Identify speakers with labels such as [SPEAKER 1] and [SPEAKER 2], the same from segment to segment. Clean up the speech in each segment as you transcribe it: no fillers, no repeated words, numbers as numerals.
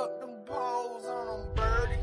[SPEAKER 1] up them poles on them, birdie.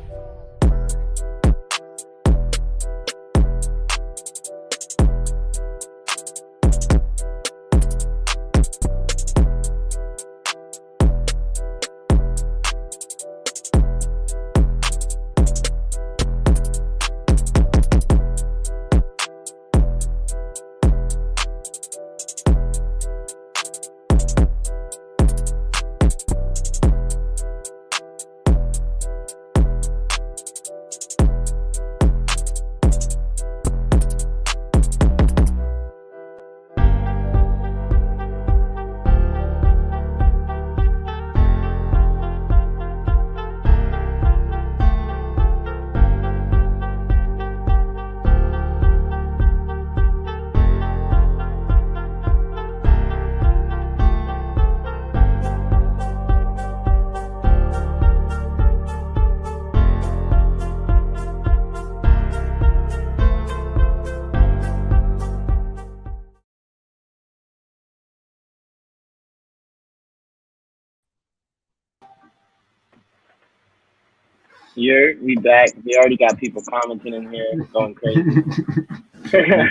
[SPEAKER 2] We back. We already got people commenting in here, going crazy.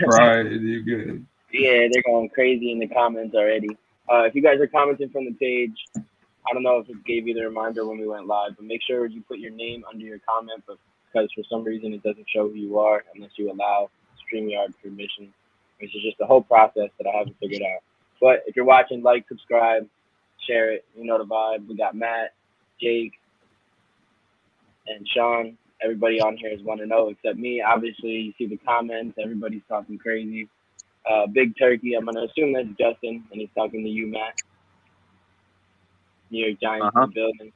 [SPEAKER 3] Right, you good?
[SPEAKER 2] Yeah, they're going crazy in the comments already. If you guys are commenting from the page, I don't know if it gave you the reminder when we went live, but make sure you put your name under your comment, but because for some reason it doesn't show who you are unless you allow StreamYard permission, which is just the whole process that I haven't figured out. But if you're watching, like, subscribe, share it. You know the vibe. We got Matt, Jake, and Sean. Everybody on here is 1-0 except me. Obviously, you see the comments. Everybody's talking crazy. Big Turkey, I'm going to assume that's Justin, and he's talking to you, Matt. New York Giants in the building.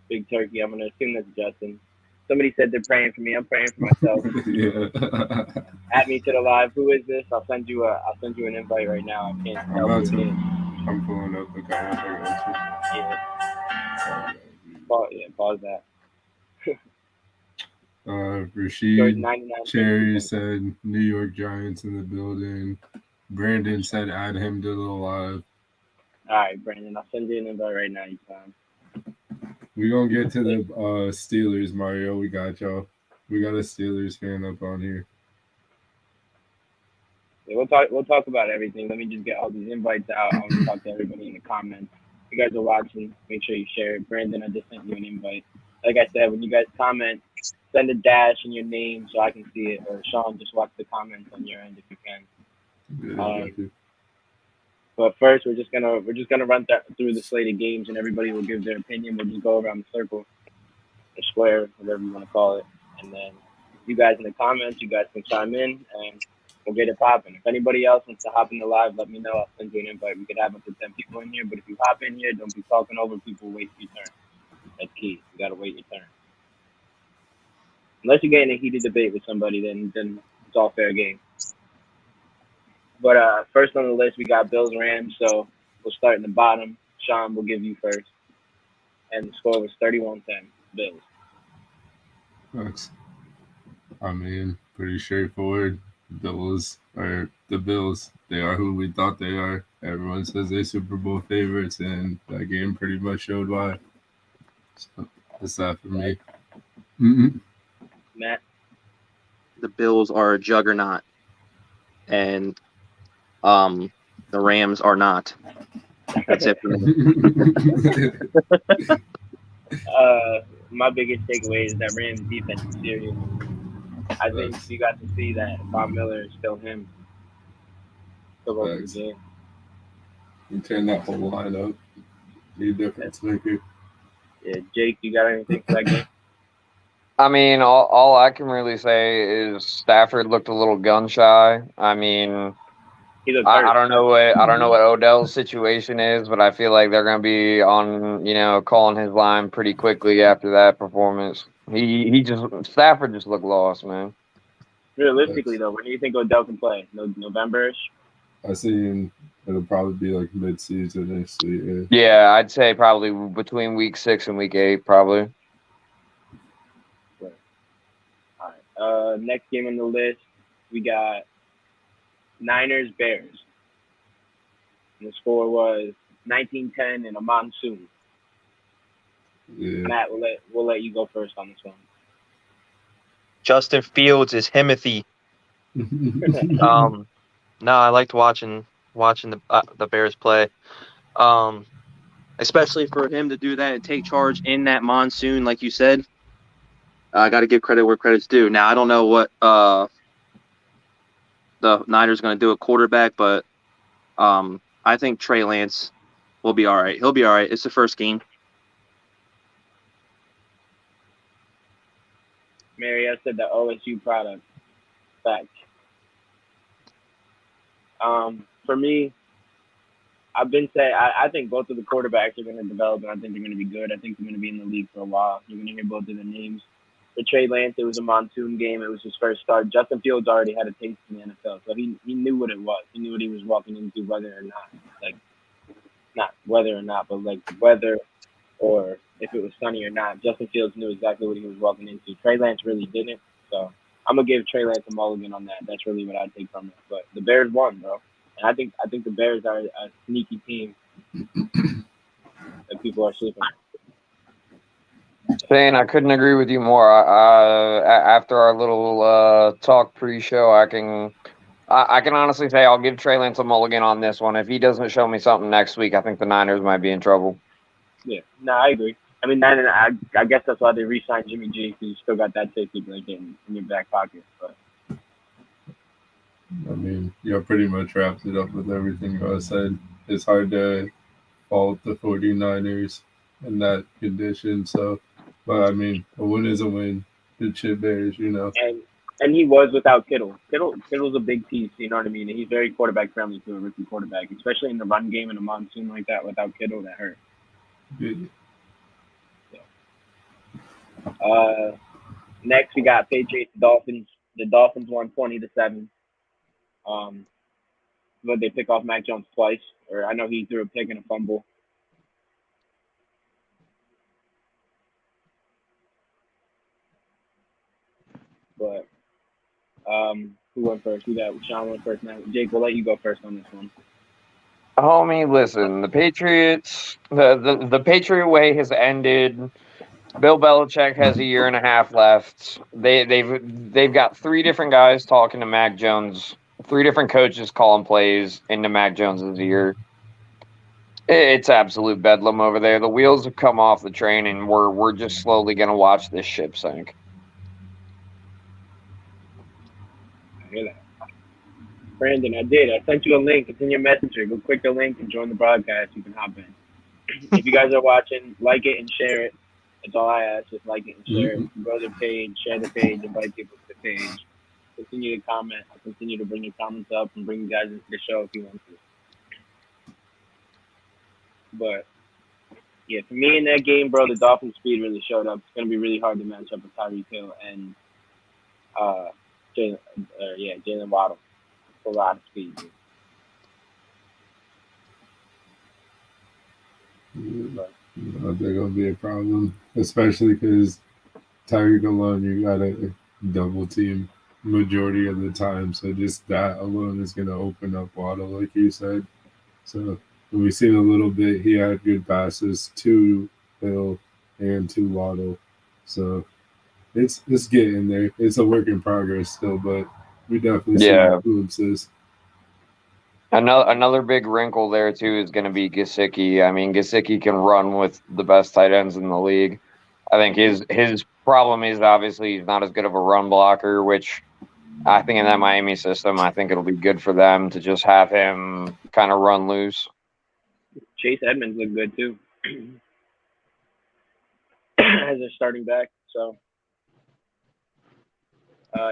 [SPEAKER 2] Big Turkey, I'm going to assume that's Justin. Somebody said they're praying for me. I'm praying for myself.
[SPEAKER 3] Yeah.
[SPEAKER 2] Add me to the live. Who is this? I'll send you an invite right now. I can't tell who it is.
[SPEAKER 3] I'm pulling up the comments.
[SPEAKER 2] Yeah, pause that.
[SPEAKER 3] Rashid Cherry said New York Giants in the building. Brandon said add him to the live.
[SPEAKER 2] All right, Brandon, I'll send you an invite right now. You can.
[SPEAKER 3] We're going to get to the Steelers, Mario. We got y'all. We got a Steelers fan up on here.
[SPEAKER 2] Yeah, we'll talk about everything. Let me just get all these invites out. I want to talk to everybody in the comments. If you guys are watching, make sure you share it. Brandon, I just sent you an invite. Like I said, when you guys comment, send a dash in your name so I can see it. Or Sean, just watch the comments on your end if you can. But first, we're just gonna run through the slate of games, and everybody will give their opinion. We'll just go around the circle, or square, whatever you want to call it, and then you guys in the comments, you guys can chime in, and we'll get it popping. If anybody else wants to hop in the live, let me know. I'll send you an invite. We could have up to 10 people in here, but if you hop in here, don't be talking over people. Wait your turn. That's key. You gotta wait your turn. Unless you're getting a heated debate with somebody, then it's all fair game. But first on the list, we got Bills Rams. So we'll start in the bottom. Sean, we'll give you first. And the score was 31-10, Bills.
[SPEAKER 3] That's, I mean, pretty straightforward. Bills are the Bills. They are who we thought they are. Everyone says they're Super Bowl favorites, and that game pretty much showed why. So that's that for me.
[SPEAKER 2] Mm-hmm. Matt?
[SPEAKER 4] The Bills are a juggernaut, and the Rams are not. That's it for me.
[SPEAKER 2] My biggest takeaway is that Rams defense is serious. I think you got to see that Von Miller is still him. Still over the game.
[SPEAKER 3] You turn that whole line up. Be a difference maker.
[SPEAKER 2] Yeah, Jake, you got anything for that game?
[SPEAKER 5] I mean, all I can really say is Stafford looked a little gun shy. I mean, I don't know what Odell's situation is, but I feel like they're gonna be on, calling his line pretty quickly after that performance. Stafford just looked lost, man.
[SPEAKER 2] Realistically, though, when do you think Odell can play? November-ish?
[SPEAKER 3] I see it'll probably be like mid-season next week.
[SPEAKER 5] Yeah, I'd say probably between week 6 and week 8, probably.
[SPEAKER 2] Right. All right. Next game on the list, we got Niners Bears. And the score was 19-10 in a monsoon.
[SPEAKER 3] Yeah.
[SPEAKER 2] Matt, we'll let you go first on this one.
[SPEAKER 4] Justin Fields is Himothy. No, I liked watching the Bears play. Especially for him to do that and take charge in that monsoon, like you said. I got to give credit where credit's due. Now I don't know what the Niners going to do at quarterback, but I think Trey Lance will be all right. He'll be all right. It's the first game.
[SPEAKER 2] Mary, I said the OSU product. Fact. For me, I've been saying I think both of the quarterbacks are going to develop, and I think they're going to be good. I think they're going to be in the league for a while. You're going to hear both of their names. For Trey Lance, it was a monsoon game. It was his first start. Justin Fields already had a taste in the NFL, so he knew what it was. He knew what he was walking into, whether or not, like, not whether or not, but like whether or if it was sunny or not. Justin Fields knew exactly what he was walking into. Trey Lance really didn't. So I'm gonna give Trey Lance a mulligan on that. That's really what I take from it. But the Bears won, bro, and I think the Bears are a sneaky team that people are sleeping on.
[SPEAKER 5] Shane, I couldn't agree with you more. After our little talk pre-show, I can honestly say I'll give Trey Lance a mulligan on this one. If he doesn't show me something next week, I think the Niners might be in trouble.
[SPEAKER 2] Yeah, no, I agree. I mean, I guess that's why they re-signed Jimmy G, because you still got that safety blanket in your back pocket. But
[SPEAKER 3] I mean, you pretty much wrapped it up with everything I said. It's hard to fault the 49ers in that condition. So, but I mean, a win is a win. The Chip Bears, you know.
[SPEAKER 2] And he was without Kittle. Kittle's a big piece, you know what I mean? And he's very quarterback friendly to a rookie quarterback, especially in the run game in a monsoon like that. Without Kittle, that hurt.
[SPEAKER 3] Yeah.
[SPEAKER 2] Next we got Patriots Dolphins. The Dolphins won 20-7. But they pick off Mac Jones twice, or I know he threw a pick and a fumble. But who went first? Sean went first now. Jake, we'll let you go first on this one.
[SPEAKER 5] Homie, listen, the Patriots, the Patriot way has ended. Bill Belichick has a year and a half left. They've got three different guys talking to Mac Jones. Three different coaches calling plays into Mac Jones's ear. It's absolute bedlam over there. The wheels have come off the train, and we're just slowly gonna watch this ship sink.
[SPEAKER 2] I hear that. Brandon, I did. I sent you a link. It's in your messenger. Go click the link and join the broadcast. You can hop in. If you guys are watching, like it and share it. That's all I ask. Just like it and share it. Go to the page, share the page, invite people to the page. Continue to comment. I'll continue to bring your comments up and bring you guys into the show if you want to. But, yeah, for me in that game, bro, the Dolphins' speed really showed up. It's going to be really hard to match up with Tyreek Hill and Jalen Waddle. It's a lot of speed, dude.
[SPEAKER 3] They're going to be a problem, especially because Tyreek alone, you got a double team majority of the time. So just that alone is going to open up Waddle, like you said. So we've seen a little bit. He had good passes to Hill and to Waddle. So it's getting there. It's a work in progress still, but we definitely see glimpses.
[SPEAKER 5] Another big wrinkle there too is going to be Gesicki. I mean, Gesicki can run with the best tight ends in the league. I think his problem is obviously he's not as good of a run blocker, which I think in that Miami system, I think it'll be good for them to just have him kind of run loose.
[SPEAKER 2] Chase Edmonds looked good too as a starting back. So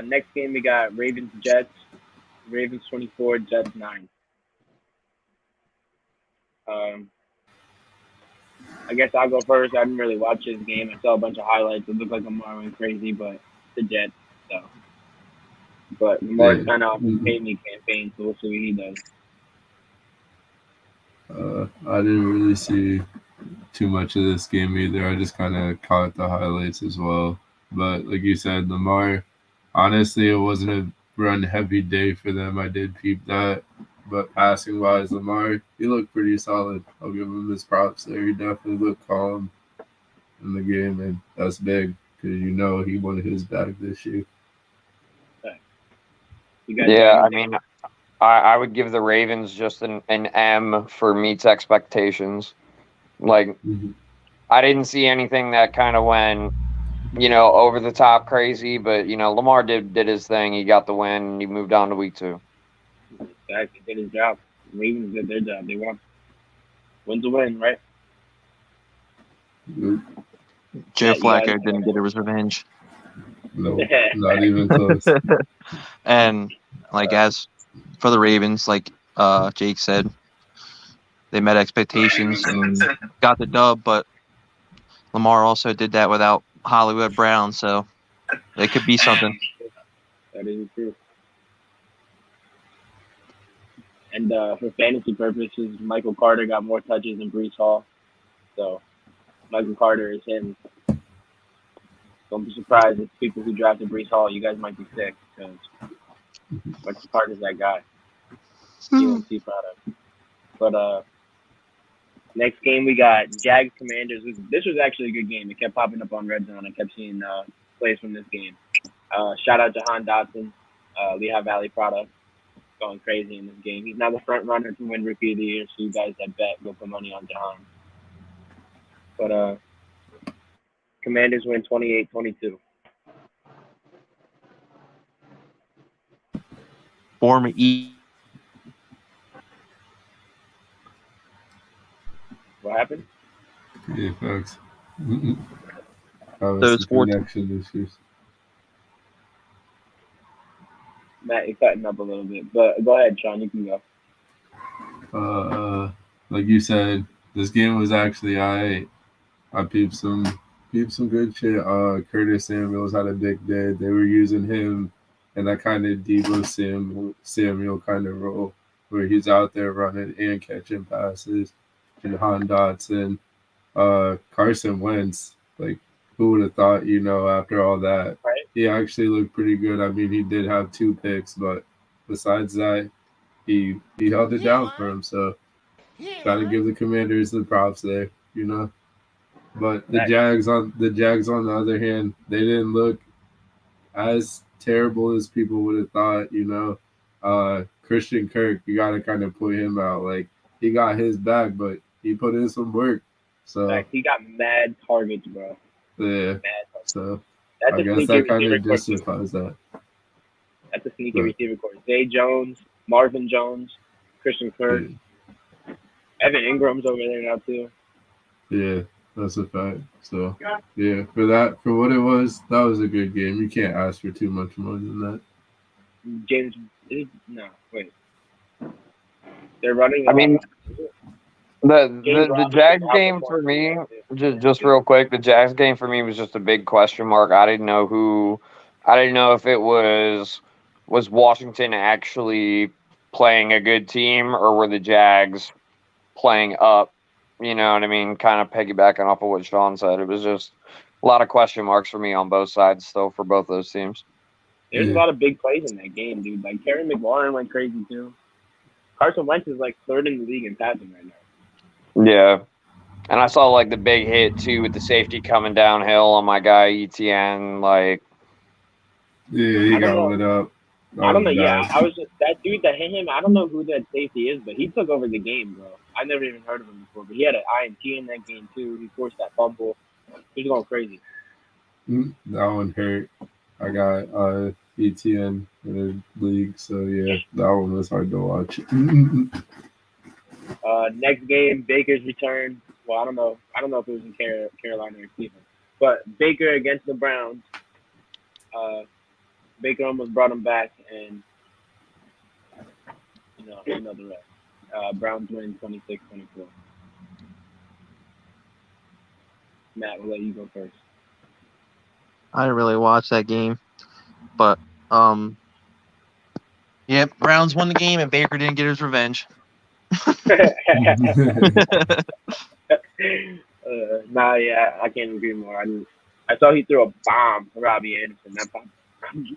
[SPEAKER 2] next game we got Ravens Jets. Ravens 24, Jets 9. I guess I'll go first. I didn't really watch this game. I saw a bunch of highlights. It looked like Lamar went crazy, but the Jets. So, but Lamar's kind of off his pay-me campaign, so we'll see what he does.
[SPEAKER 3] I didn't really see too much of this game either. I just kind of caught the highlights as well. But like you said, Lamar, honestly, it wasn't a run-heavy day for them. I did peep that. But passing-wise, Lamar, he looked pretty solid. I'll give him his props there. He definitely looked calm. in the game, and that's big because he wanted his bag this year.
[SPEAKER 5] Yeah, I mean, I would give the Ravens just an M for meets expectations. Like,
[SPEAKER 3] Mm-hmm.
[SPEAKER 5] I didn't see anything that kind of went, over the top crazy, but Lamar did his thing. He got the win. And he moved on to week 2.
[SPEAKER 2] Exactly, did his job. Ravens did their job. They won. Win's a win, right?
[SPEAKER 3] Nope.
[SPEAKER 4] Joe Flacco didn't get his revenge.
[SPEAKER 3] No, not even close.
[SPEAKER 4] And as for the Ravens, like Jake said, they met expectations and got the dub, but Lamar also did that without Hollywood Brown, so it could be something.
[SPEAKER 2] That is true. And for fantasy purposes, Michael Carter got more touches than Brees Hall. So Michael Carter is him. Don't be surprised if people who drafted Brees Hall, you guys might be sick because Michael Carter's that guy. UNC product. But next game we got Jags Commanders. This was actually a good game. It kept popping up on Red Zone. I kept seeing plays from this game. Shout out to Han Dotson, Lehigh Valley product, going crazy in this game. He's now the front runner to win Rookie of the Year. So you guys that bet, go put money on Jahan. But Commanders win 28-22.
[SPEAKER 4] Former E.
[SPEAKER 2] What happened?
[SPEAKER 3] Yeah, facts.
[SPEAKER 4] Those
[SPEAKER 3] connection issues.
[SPEAKER 2] Matt, you're cutting up a little bit, but go ahead, Sean. You can go.
[SPEAKER 3] Like you said, this game was actually I peeped some good shit. Curtis Samuels had a big day. They were using him in that kind of Debo Samuel kind of role where he's out there running and catching passes. And Han Dotson, Carson Wentz, like who would have thought, after all that,
[SPEAKER 2] right.
[SPEAKER 3] He actually looked pretty good. I mean, he did have 2 picks, but besides that, he held it down for him. So got to give the Commanders the props there, But the Jags on the other hand, they didn't look as terrible as people would have thought. Christian Kirk, you got to kind of put him out. Like he got his back, but he put in some work. So
[SPEAKER 2] he got mad targets, bro.
[SPEAKER 3] Yeah. So
[SPEAKER 2] that's
[SPEAKER 3] I guess that kind of justifies that.
[SPEAKER 2] That's a sneaky receiver course. Zay Jones, Marvin Jones, Christian Kirk. Yeah. Evan Ingram's over there now too.
[SPEAKER 3] Yeah, that's a fact. So yeah, for what it was, that was a good game. You can't ask for too much more than that.
[SPEAKER 2] Wait. They're running.
[SPEAKER 5] I mean, the Jags game for me, just real quick, the Jags game for me was just a big question mark. I didn't know if it was Washington actually playing a good team or were the Jags playing up. You know what I mean? Kind of piggybacking off of what Sean said. It was just a lot of question marks for me on both sides still for both those teams.
[SPEAKER 2] There's a lot of big plays in that game, dude. Like, Terry McLaurin went crazy, too. Carson Wentz is, like, 3rd in the league in passing right now.
[SPEAKER 5] Yeah. And I saw, like, the big hit, too, with the safety coming downhill on my guy, ETN. Like,
[SPEAKER 3] yeah, he got lit up.
[SPEAKER 2] I don't know. Yeah, I was just that dude that hit him. I don't know who that safety is, but he took over the game, bro. I never even heard of him before, but he had an INT in that game too. He forced that fumble. He was going crazy.
[SPEAKER 3] That one hurt. I got ETN in the league, so yeah, that one was hard to watch.
[SPEAKER 2] Next game, Baker's return. Well, I don't know if it was in Carolina or Cleveland, but Baker against the Browns. Baker almost brought him back, and you know the rest. Browns win 26-24. Matt, we'll let you go first.
[SPEAKER 4] I didn't really watch that game, but Browns won the game, and Baker didn't get his revenge.
[SPEAKER 2] I can't agree more. I saw he threw a bomb to Robbie Anderson.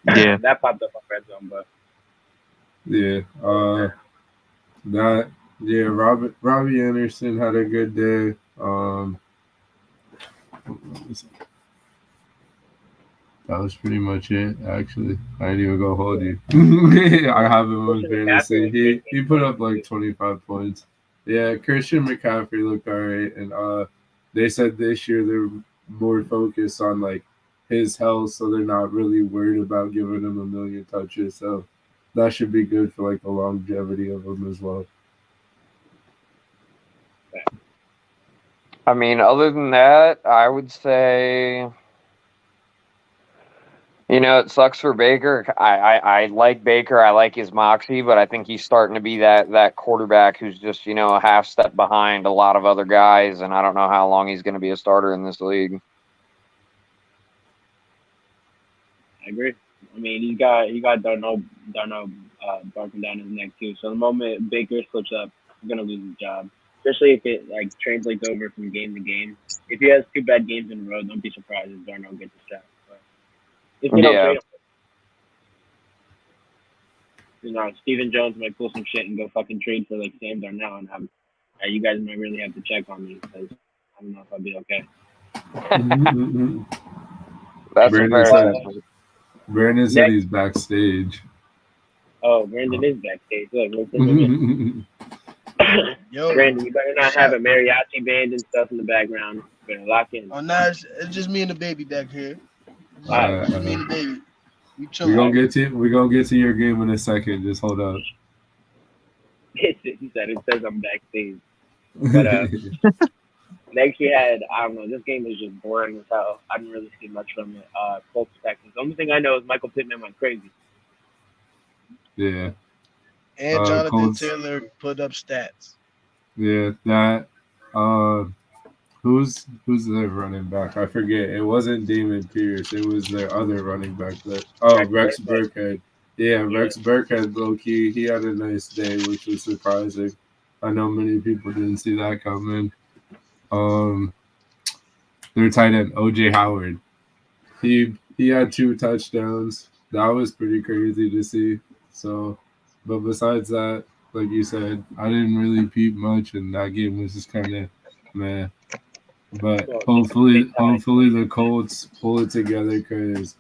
[SPEAKER 2] That popped up on Red Zone, but
[SPEAKER 3] Robbie Anderson had a good day. That was pretty much it, actually. I didn't even go hold you. I have him on fantasy. He put up like 25 points. Yeah, Christian McCaffrey looked alright, and they said this year they're more focused on like his health, so they're not really worried about giving him a million touches. So that should be good for like the longevity of him as well.
[SPEAKER 5] I mean, other than that, I would say, it sucks for Baker. I like Baker. I like his moxie, but I think he's starting to be that quarterback who's just, a half step behind a lot of other guys, and I don't know how long he's going to be a starter in this league.
[SPEAKER 2] I agree. I mean, he got Darnold barking down his neck too. So the moment Baker slips up, he's gonna lose his job. Especially if it like translates over from game to game. If he has 2 bad games in a row, don't be surprised if Darnold gets a shot. But if you don't trade him, Steven Jones might pull some shit and go fucking trade for like Sam Darnold, and you guys might really have to check on me because I don't know if I'll be okay.
[SPEAKER 5] That's fair.
[SPEAKER 3] Brandon said he's backstage.
[SPEAKER 2] Oh, Brandon is backstage. Look, Yo, Brandon, you better not have a mariachi band and stuff in the background. You better lock in.
[SPEAKER 1] Oh, no, it's just me and the baby back here. Me and the baby.
[SPEAKER 3] We're gonna get to your game in a second. Just hold up.
[SPEAKER 2] He said it says I'm backstage. But next we had, I don't know, this game was just boring as hell. I didn't really see much from it. Colts Texans. The only thing I know is Michael Pittman went crazy.
[SPEAKER 3] Yeah.
[SPEAKER 1] And Jonathan Taylor put up stats.
[SPEAKER 3] Yeah, that who's their running back? I forget. It wasn't Damon Pierce. It was their other running back. Rex Burkhead. Yeah, Rex Burkhead, low key. He had a nice day, which was surprising. I know many people didn't see that coming. Their tight end OJ Howard. He had 2 touchdowns. That was pretty crazy to see. So, but besides that, like you said, I didn't really peep much, and that game was just kind of meh. But hopefully the Colts pull it together because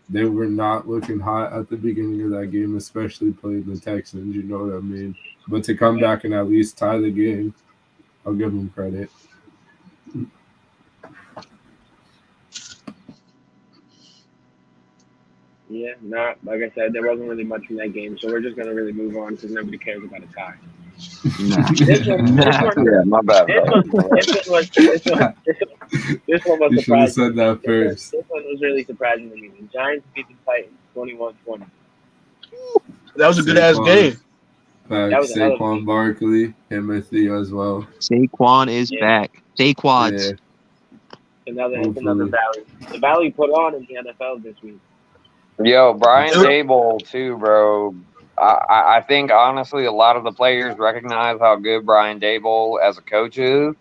[SPEAKER 3] they were not looking hot at the beginning of that game, especially playing the Texans. You know what I mean? But to come back and at least tie the game, I'll give them credit.
[SPEAKER 2] Yeah, like I said, there wasn't really much in that game, so we're just gonna really move on because nobody cares about a tie. This one was
[SPEAKER 3] you
[SPEAKER 2] surprising.
[SPEAKER 3] should have said that first.
[SPEAKER 2] This one was really surprising to me. The Giants beat the Titans 21-20.
[SPEAKER 1] That was a good ass game.
[SPEAKER 3] Saquon Barkley, Timothy as well.
[SPEAKER 4] Saquon is back. Saquads.
[SPEAKER 2] Yeah. Another Valley. The Valley put on in the NFL this week.
[SPEAKER 5] Yo, Brian Daboll too, bro. I think honestly a lot of the players recognize how good Brian Daboll as a coach is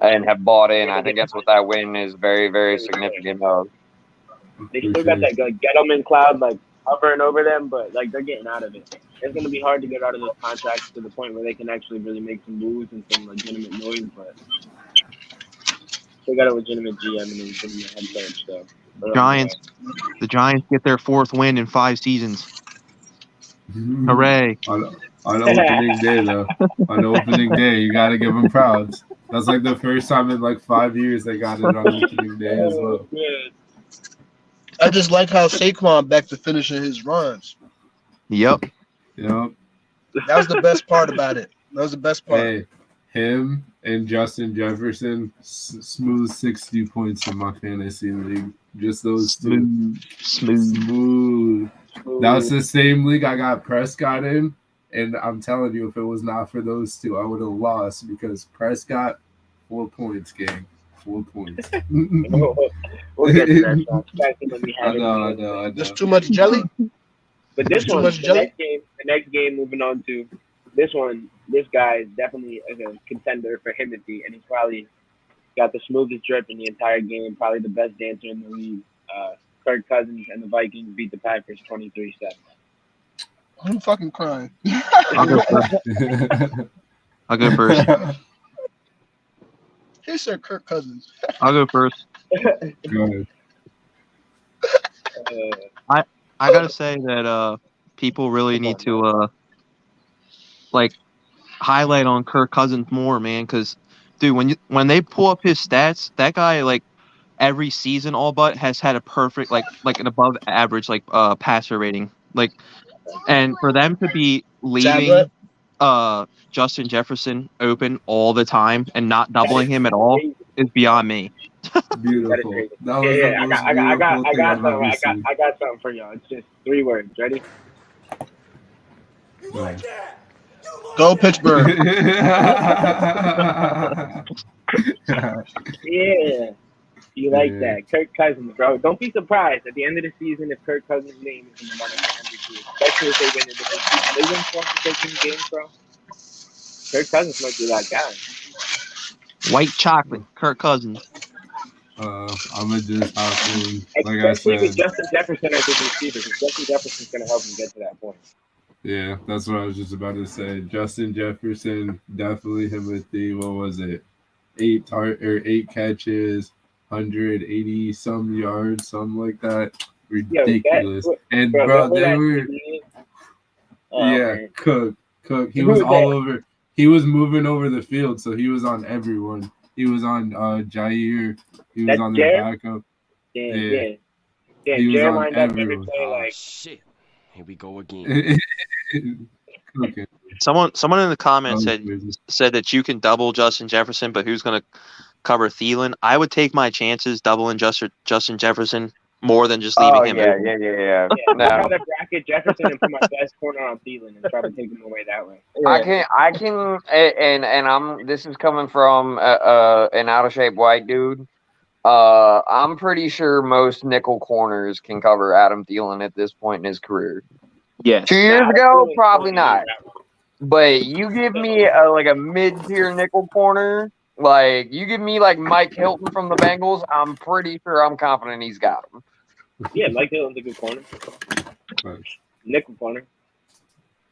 [SPEAKER 5] and have bought in. I think that's what that win is very, very significant of.
[SPEAKER 2] They still got that Gettleman cloud like hovering over them, but like they're getting out of it. It's gonna be hard to get out of those contracts to the point where they can actually really make some moves and some legitimate noise, but they got a legitimate GM and a legitimate head coach, so
[SPEAKER 4] the Giants get their 4th win in 5 seasons. Hooray.
[SPEAKER 3] On opening day, though. On opening day, you got to give them props. That's like the first time in like 5 years they got it on opening day as well.
[SPEAKER 1] I just like how Saquon back to finishing his runs.
[SPEAKER 4] Yep.
[SPEAKER 1] That was the best part about it. That was the best part.
[SPEAKER 3] Hey, him and Justin Jefferson, smooth 60 points in my fantasy league. Just those two. Smooth. That was the same league I got Prescott in, and I'm telling you, if it was not for those two, I would have lost because Prescott, 4 points, gang. 4 points.
[SPEAKER 2] We'll get to that.
[SPEAKER 3] I know.
[SPEAKER 1] Just too much jelly?
[SPEAKER 2] But this one, the next game, moving on to this one, this guy is definitely a contender for Himothy, and he's probably got the smoothest drip in the entire game, probably the best dancer in the league. Kirk Cousins and the Vikings beat the Packers 23-7.
[SPEAKER 1] I'm fucking crying.
[SPEAKER 4] I'll go first.
[SPEAKER 1] He said Kirk Cousins.
[SPEAKER 4] I'll go first.
[SPEAKER 3] Go ahead.
[SPEAKER 4] I gotta say that people really need to like highlight on Kirk Cousins more, man. Because dude, when they pull up his stats, that guy like every season all but has had a perfect like an above average like passer rating. Like, and for them to be
[SPEAKER 1] Tablet.
[SPEAKER 4] leaving Justin Jefferson open all the time and not doubling him at all is beyond me.
[SPEAKER 3] Beautiful. That was
[SPEAKER 2] Yeah,
[SPEAKER 3] the
[SPEAKER 2] I
[SPEAKER 3] most
[SPEAKER 2] got
[SPEAKER 3] beautiful thing I've
[SPEAKER 2] something.
[SPEAKER 3] ever seen.
[SPEAKER 2] I got something for y'all. It's just 3 words. Ready?
[SPEAKER 3] Yeah.
[SPEAKER 1] Go Pittsburgh.
[SPEAKER 2] Yeah. You like
[SPEAKER 3] Yeah.
[SPEAKER 2] that. Kirk Cousins, bro. Don't be surprised at the end of the season if Kirk Cousins' name is in the running for MVP, especially if they win the division. They win 12-13 games, bro. Kirk Cousins might be that guy.
[SPEAKER 4] White chocolate, Kirk Cousins.
[SPEAKER 3] I'm gonna just hop in. Like I
[SPEAKER 2] Especially with
[SPEAKER 3] said,
[SPEAKER 2] Justin Jefferson as his receiver, because Justin Jefferson's going to help him get to that point.
[SPEAKER 3] yeah, that's what I was just about to say. Justin Jefferson, definitely him with the, what was it, 8 catches, 180 some yards, something like that. Ridiculous. And bro, they were, Cook. He was all over. He was moving over the field, so he was on everyone. He was on Jair. He was on the backup.
[SPEAKER 2] Yeah.
[SPEAKER 3] He was
[SPEAKER 2] Jair
[SPEAKER 3] on
[SPEAKER 2] lined up every
[SPEAKER 3] everyone.
[SPEAKER 2] play like.
[SPEAKER 6] Shit. Here we go again.
[SPEAKER 3] Okay.
[SPEAKER 4] Someone in the comments
[SPEAKER 3] That was crazy.
[SPEAKER 4] said that you can double Justin Jefferson, but who's going to cover Thielen? I would take my chances doubling Justin Jefferson more than just leaving him open.
[SPEAKER 2] Yeah. I'd rather bracket Jefferson and put my best corner on Thielen and try to take him away that way.
[SPEAKER 5] I can, and this is coming from an out of shape white dude. I'm pretty sure most nickel corners can cover Adam Thielen at this point in his career.
[SPEAKER 4] Yes.
[SPEAKER 5] 2 years ago, probably not. But you give me a mid-tier nickel corner, like you give me like Mike Hilton from the Bengals, I'm pretty sure I'm confident he's got him.
[SPEAKER 2] Yeah, Mike Hilton's a good corner. Nickel corner.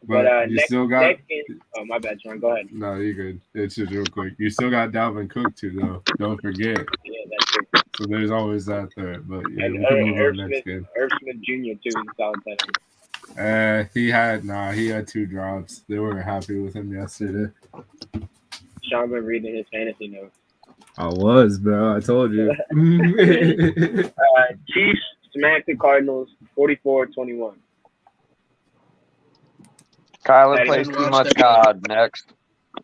[SPEAKER 3] But you still got.
[SPEAKER 2] Next game, oh, my bad, Sean. Go ahead.
[SPEAKER 3] No, you're good. It's just real quick. You still got Dalvin Cook too, though. Don't forget.
[SPEAKER 2] Yeah, that's it.
[SPEAKER 3] So there's always that there. But yeah,
[SPEAKER 2] And
[SPEAKER 3] we can move on next game.
[SPEAKER 2] Irv Smith Jr. too. He's a solid tight end.
[SPEAKER 3] He had 2 drops. They weren't happy with him yesterday.
[SPEAKER 2] Sean been reading his fantasy notes.
[SPEAKER 3] I was, bro. I told you.
[SPEAKER 2] Chiefs smacked the Cardinals 44-21.
[SPEAKER 5] Kyler plays too much God. Next.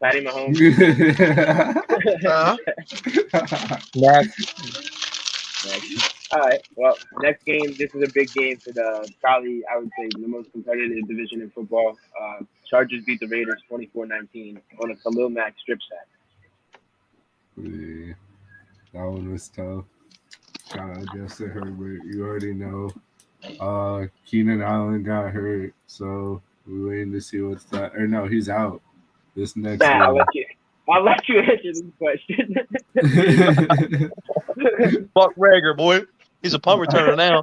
[SPEAKER 2] Patty Mahomes. Next. All right. Well, next game. This is a big game for probably, I would say, the most competitive division in football. Chargers beat the Raiders 24-19 on a Khalil Mack strip sack.
[SPEAKER 3] Yeah, that one was tough. Shout out Justin Herbert. You already know. Keenan Allen got hurt, so we're waiting to see what's that. Or no, he's out. This next game.
[SPEAKER 2] I'll let you answer this question.
[SPEAKER 4] Fuck Rager, boy. He's a punt returner now.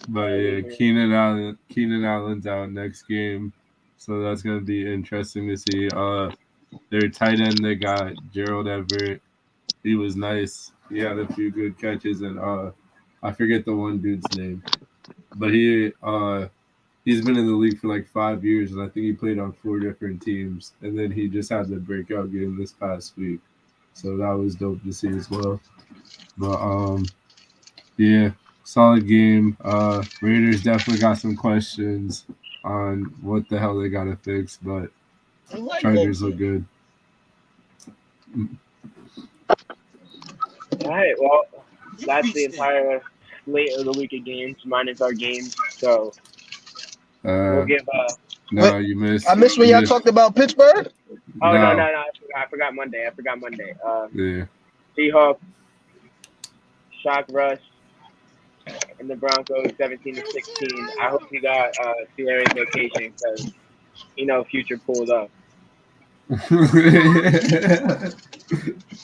[SPEAKER 3] But yeah, Keenan Allen's out next game, so that's gonna be interesting to see. Their tight end, they got Gerald Everett. He was nice. He had a few good catches, and I forget the one dude's name, but he's been in the league for like 5 years, and I think he played on 4 different teams, and then he just had the breakout game this past week, so that was dope to see as well. But yeah, solid game. Raiders definitely got some questions on what the hell they got to fix, but Chargers look good.
[SPEAKER 2] All right, well, that's the entire slate of the week of games, minus our games. So we'll give.
[SPEAKER 3] No, you missed.
[SPEAKER 1] I missed when y'all talked about Pittsburgh.
[SPEAKER 2] Oh no! I forgot Monday.
[SPEAKER 3] Yeah.
[SPEAKER 2] Seahawks, shock rush, and the Broncos 17-16. I hope you got Sierra's vacation because Future pulled up.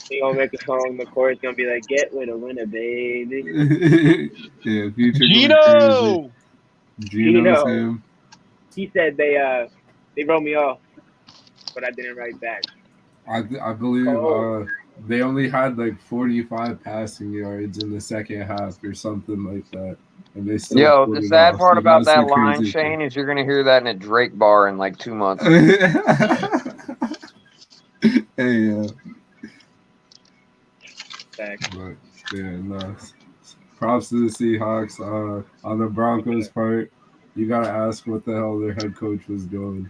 [SPEAKER 2] He gonna make a song. The chorus gonna be like, "Get with a winner, baby."
[SPEAKER 3] Yeah, Future.
[SPEAKER 2] Gino. He said they wrote me off, but I didn't write back.
[SPEAKER 3] I believe they only had like 45 passing yards in the second half or something like that, and they still
[SPEAKER 5] Yo,
[SPEAKER 3] pulled
[SPEAKER 5] the
[SPEAKER 3] it
[SPEAKER 5] sad
[SPEAKER 3] off.
[SPEAKER 5] part
[SPEAKER 3] So
[SPEAKER 5] about
[SPEAKER 3] that's the
[SPEAKER 5] that line,
[SPEAKER 3] crazy
[SPEAKER 5] Shane, is you're gonna hear that in a Drake bar in like 2 months.
[SPEAKER 3] Hey,
[SPEAKER 2] Thanks.
[SPEAKER 3] but yeah, no. Props to the Seahawks. On the Broncos' part, you gotta ask what the hell their head coach was doing.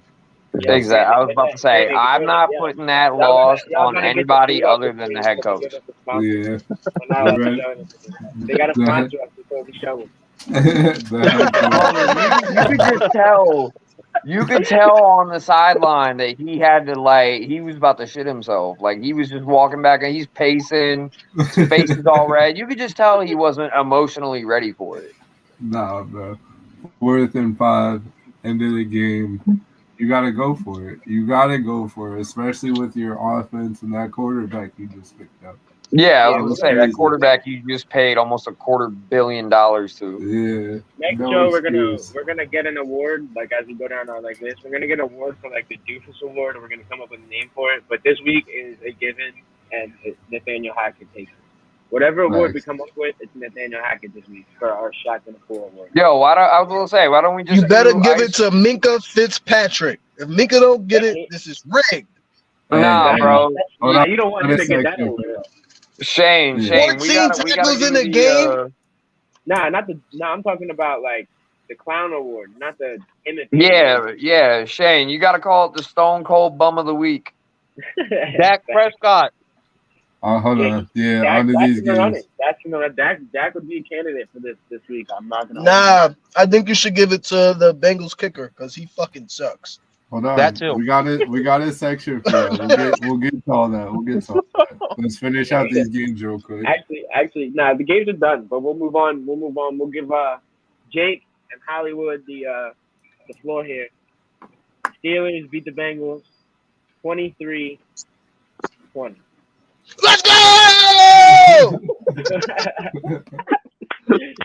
[SPEAKER 2] Yeah,
[SPEAKER 5] Exactly. I was about to say,
[SPEAKER 2] Brandon,
[SPEAKER 5] I'm not
[SPEAKER 2] yeah.
[SPEAKER 5] putting that
[SPEAKER 2] Y'all
[SPEAKER 5] loss
[SPEAKER 2] y'all
[SPEAKER 5] on
[SPEAKER 2] gotta get the
[SPEAKER 5] anybody
[SPEAKER 2] food off
[SPEAKER 5] other
[SPEAKER 2] the
[SPEAKER 5] than the
[SPEAKER 2] plate
[SPEAKER 5] head
[SPEAKER 2] so we
[SPEAKER 5] coach.
[SPEAKER 2] give us a sponsor.
[SPEAKER 3] Yeah,
[SPEAKER 2] We're not allowed to
[SPEAKER 3] the,
[SPEAKER 2] show anything. They gotta
[SPEAKER 3] the head,
[SPEAKER 2] sponsor us before we show them.
[SPEAKER 3] the head coach.
[SPEAKER 5] You could just tell. You could tell on the sideline that he had to he was about to shit himself. Like he was just walking back and he's pacing, his face is all red. You could just tell he wasn't emotionally ready for it.
[SPEAKER 3] Nah, bro. 4th and 5, end of the game. You gotta go for it. You gotta go for it, especially with your offense and that quarterback you just picked up.
[SPEAKER 5] Yeah, I
[SPEAKER 2] Yeah,
[SPEAKER 5] was
[SPEAKER 3] was
[SPEAKER 5] gonna say
[SPEAKER 3] crazy.
[SPEAKER 5] that quarterback you just paid almost $250 million to.
[SPEAKER 3] Yeah.
[SPEAKER 2] Next
[SPEAKER 3] No
[SPEAKER 2] show
[SPEAKER 3] excuse.
[SPEAKER 2] we're gonna get an award, like as we go down our like list, we're gonna get an award for like the Doofus Award and we're gonna come up with a name for it. But this week is a given and Nathaniel Hackett takes it. Whatever award we
[SPEAKER 3] Nice.
[SPEAKER 2] come up with, it's Nathaniel Hackett this week for our Shots in the Pool award.
[SPEAKER 5] Yo, I was gonna say, why don't we just
[SPEAKER 1] You better
[SPEAKER 5] do
[SPEAKER 1] give
[SPEAKER 5] ice-
[SPEAKER 1] it to Minka Fitzpatrick. If Minka don't get it, this is rigged.
[SPEAKER 5] Nah,
[SPEAKER 3] Hey,
[SPEAKER 5] bro.
[SPEAKER 3] hold
[SPEAKER 2] Yeah,
[SPEAKER 3] on.
[SPEAKER 2] you don't want him to get that
[SPEAKER 3] Second.
[SPEAKER 2] award.
[SPEAKER 5] Shane,
[SPEAKER 3] Yeah.
[SPEAKER 5] Shane,
[SPEAKER 1] 14
[SPEAKER 5] we gotta
[SPEAKER 1] tackles
[SPEAKER 5] do
[SPEAKER 1] in the game?
[SPEAKER 2] Nah, I'm talking about like the clown award, not the imitator.
[SPEAKER 5] Yeah, Shane, you gotta call it the Stone Cold Bum of the Week. Dak Prescott.
[SPEAKER 3] Hold on. Yeah,
[SPEAKER 2] Dak,
[SPEAKER 3] onto
[SPEAKER 2] Dak's
[SPEAKER 3] these
[SPEAKER 2] in the running.
[SPEAKER 3] games.
[SPEAKER 2] Dak would be a candidate for this week. I'm not gonna.
[SPEAKER 1] Nah, I think you should give it to the Bengals kicker because he fucking sucks.
[SPEAKER 3] Hold on.
[SPEAKER 4] That too.
[SPEAKER 3] We got a section for that. We'll get to all that. Let's finish out these games real quick.
[SPEAKER 2] Actually, nah. The games are done, but we'll move on. We'll give Jake and Hollywood the floor here. Steelers beat the Bengals 23-20.
[SPEAKER 1] Let's go!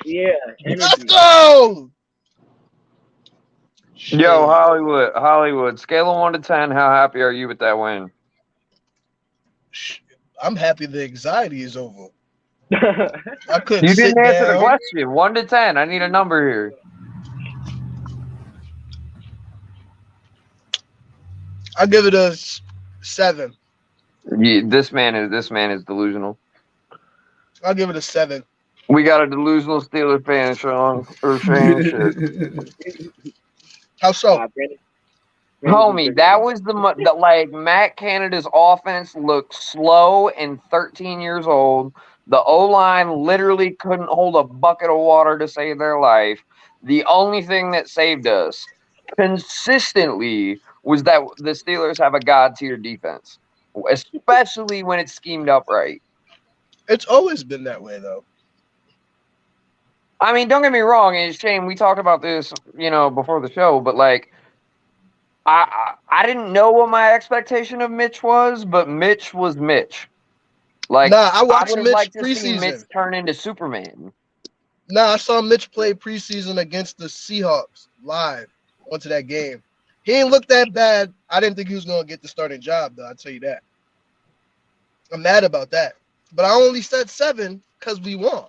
[SPEAKER 2] Yeah,
[SPEAKER 1] Let's
[SPEAKER 2] energy.
[SPEAKER 1] go!
[SPEAKER 5] Yo, Hollywood. Scale of 1 to 10, how happy are you with that win?
[SPEAKER 1] I'm happy the anxiety is over. I couldn't
[SPEAKER 5] You
[SPEAKER 1] sit
[SPEAKER 5] didn't answer the
[SPEAKER 1] down.
[SPEAKER 5] question. 1 to 10. I need a number here.
[SPEAKER 1] I'll give it a 7.
[SPEAKER 5] This man is delusional.
[SPEAKER 1] I'll give it a 7.
[SPEAKER 5] We got a delusional Steelers fan, Sean or Shane. Shit.
[SPEAKER 1] How so?
[SPEAKER 2] Brandon,
[SPEAKER 5] Homie, that was the Matt Canada's offense looked slow and 13 years old. The O-line literally couldn't hold a bucket of water to save their life. The only thing that saved us consistently was that the Steelers have a god-tier defense, especially when it's schemed up right.
[SPEAKER 1] It's always been that way, though.
[SPEAKER 5] I mean, don't get me wrong, and Shane, we talked about this, before the show, but I didn't know what my expectation of Mitch was, but Mitch was Mitch.
[SPEAKER 1] I watched
[SPEAKER 5] would
[SPEAKER 1] Mitch
[SPEAKER 5] like to see
[SPEAKER 1] preseason.
[SPEAKER 5] Mitch turn into Superman.
[SPEAKER 1] I saw Mitch play preseason against the Seahawks live. Went to that game. He didn't look that bad. I didn't think he was going to get the starting job, though. I'll tell you that. I'm mad about that. But I only said 7 because we won.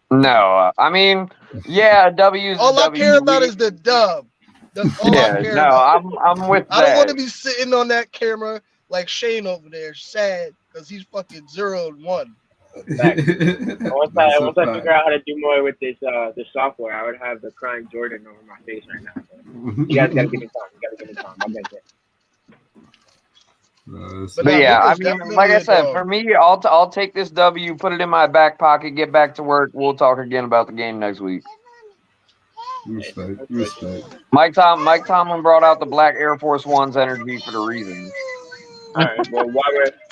[SPEAKER 5] No, I mean, yeah, W's.
[SPEAKER 1] All I care about is the dub. That's all I care about.
[SPEAKER 5] I'm with that.
[SPEAKER 1] I don't want to be sitting on that camera like Shane over there, sad because he's fucking 0-1.
[SPEAKER 2] Once I figure out how to do more with this software, I would have the crying Jordan over my face right now. So you guys gotta give me time. I'll get there.
[SPEAKER 5] But yeah, I mean, like I said, for me, I'll take this W, put it in my back pocket, get back to work. We'll talk again about the game next week.
[SPEAKER 3] Respect.
[SPEAKER 5] Mike Tomlin brought out the black Air Force One's energy for the reason.
[SPEAKER 2] All right. Well,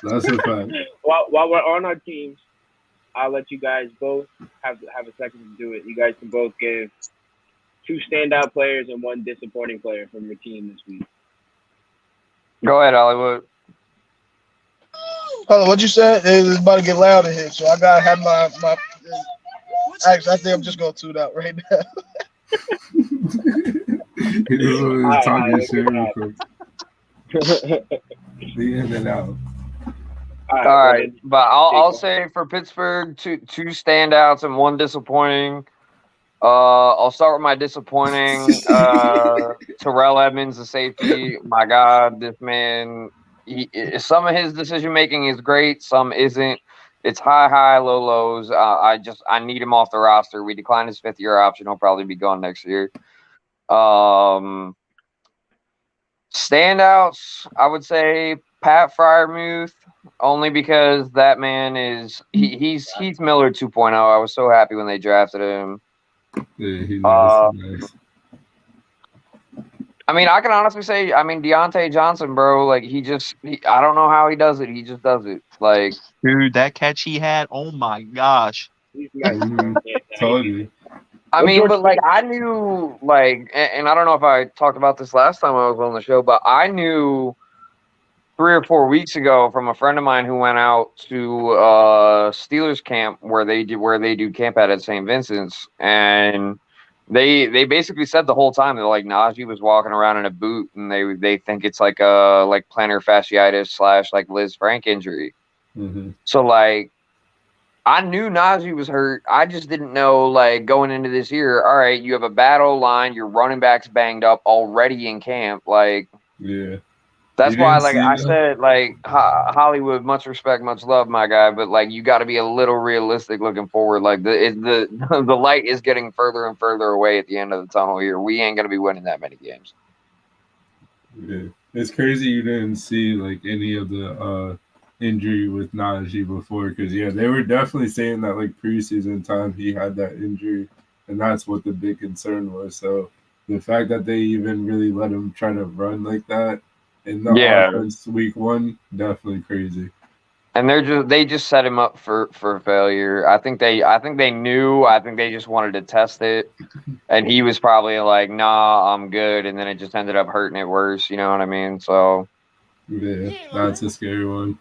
[SPEAKER 3] that's a fact.
[SPEAKER 2] While we're on our teams, I'll let you guys both have a second to do it. You guys can both give 2 standout players and 1 disappointing player from your team this week.
[SPEAKER 5] Go ahead, Hollywood.
[SPEAKER 1] Hold on, what you said? It's about to get loud in here, so I gotta have my. Actually, I think I'm just gonna tune out right now.
[SPEAKER 3] He's talking shit real quick. The in and out.
[SPEAKER 5] All right, but I'll say for Pittsburgh, two standouts and one disappointing. I'll start with my disappointing. Terrell Edmonds, the safety. My God, this man. Some of his decision making is great, some isn't. It's high, low lows. I need him off the roster. We declined his 5th-year option. He'll probably be gone next year. Standouts, I would say Pat Fryermuth, only because that man is he's Miller 2.0. I was so happy when they drafted him.
[SPEAKER 3] Yeah, he's nice.
[SPEAKER 5] I mean, I can honestly say, Deontay Johnson, bro, like I don't know how he does it. He just does it. Like,
[SPEAKER 4] dude, that catch he had, oh my gosh.
[SPEAKER 3] Told you.
[SPEAKER 5] I mean, but like I knew, like, and I don't know if I talked about this last time I was on the show, but I knew 3 or 4 weeks ago from a friend of mine who went out to Steelers camp where they do camp at St. Vincent's, and they basically said the whole time they're like Najee was walking around in a boot, and they think it's like a plantar fasciitis / like Liz Frank injury.
[SPEAKER 3] Mm-hmm.
[SPEAKER 5] So like I knew Najee was hurt. I just didn't know, like, going into this year, all right, you have a bad O-line, your running back's banged up already in camp. Like,
[SPEAKER 3] yeah.
[SPEAKER 5] That's why, like I said, like, Hollywood, much respect, much love, my guy, but, like, you got to be a little realistic looking forward. Like, the light is getting further and further away at the end of the tunnel here. We ain't going to be winning that many games.
[SPEAKER 3] Yeah. It's crazy you didn't see, like, any of the injury with Najee before, because they were definitely saying that like preseason time he had that injury, and that's what the big concern was. So the fact that they even really let him try to run like that in the offense week 1, definitely crazy.
[SPEAKER 5] And they just set him up for failure. I think they knew. I think they just wanted to test it, and he was probably like, "Nah, I'm good," and then it just ended up hurting it worse. You know what I mean? So
[SPEAKER 3] yeah, that's a scary one.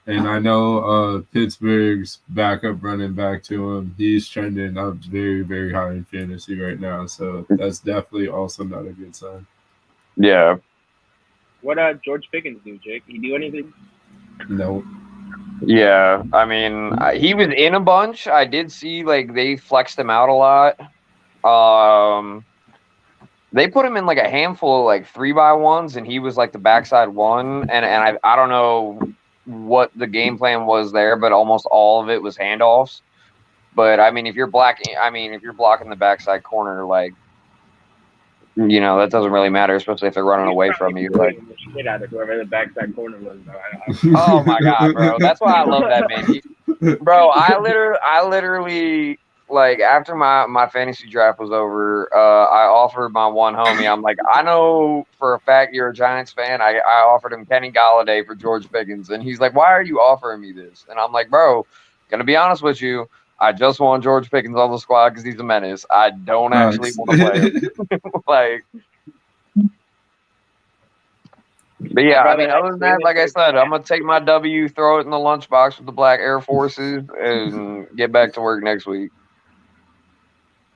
[SPEAKER 3] And I know Pittsburgh's backup running back to him, he's trending up very, very high in fantasy right now. So that's definitely also not a good sign.
[SPEAKER 5] Yeah.
[SPEAKER 2] What George Pickens do, Jake? He do anything?
[SPEAKER 3] No.
[SPEAKER 5] Yeah, I mean, he was in a bunch. I did see, like, they flexed him out a lot. They put him in, like, a handful of, like, 3x1s, and he was, like, the backside one. And I don't know what the game plan was there, but almost all of it was handoffs. But I mean, if you're blocking the backside corner, like, you know, that doesn't really matter, especially if they're running away from you. Like,
[SPEAKER 2] shit out of whoever the backside corner was.
[SPEAKER 5] Oh my god, bro! That's why I love that man. Bro, I literally, like, after my fantasy draft was over, I offered my one homie. I'm like, I know for a fact you're a Giants fan. I offered him Kenny Golladay for George Pickens, and he's like, why are you offering me this? And I'm like, bro, gonna be honest with you, I just want George Pickens on the squad because he's a menace. I don't actually want to play him. Like, but yeah, I mean, other than that, like I said, I'm gonna take my W, throw it in the lunchbox with the black Air Forces, and get back to work next week.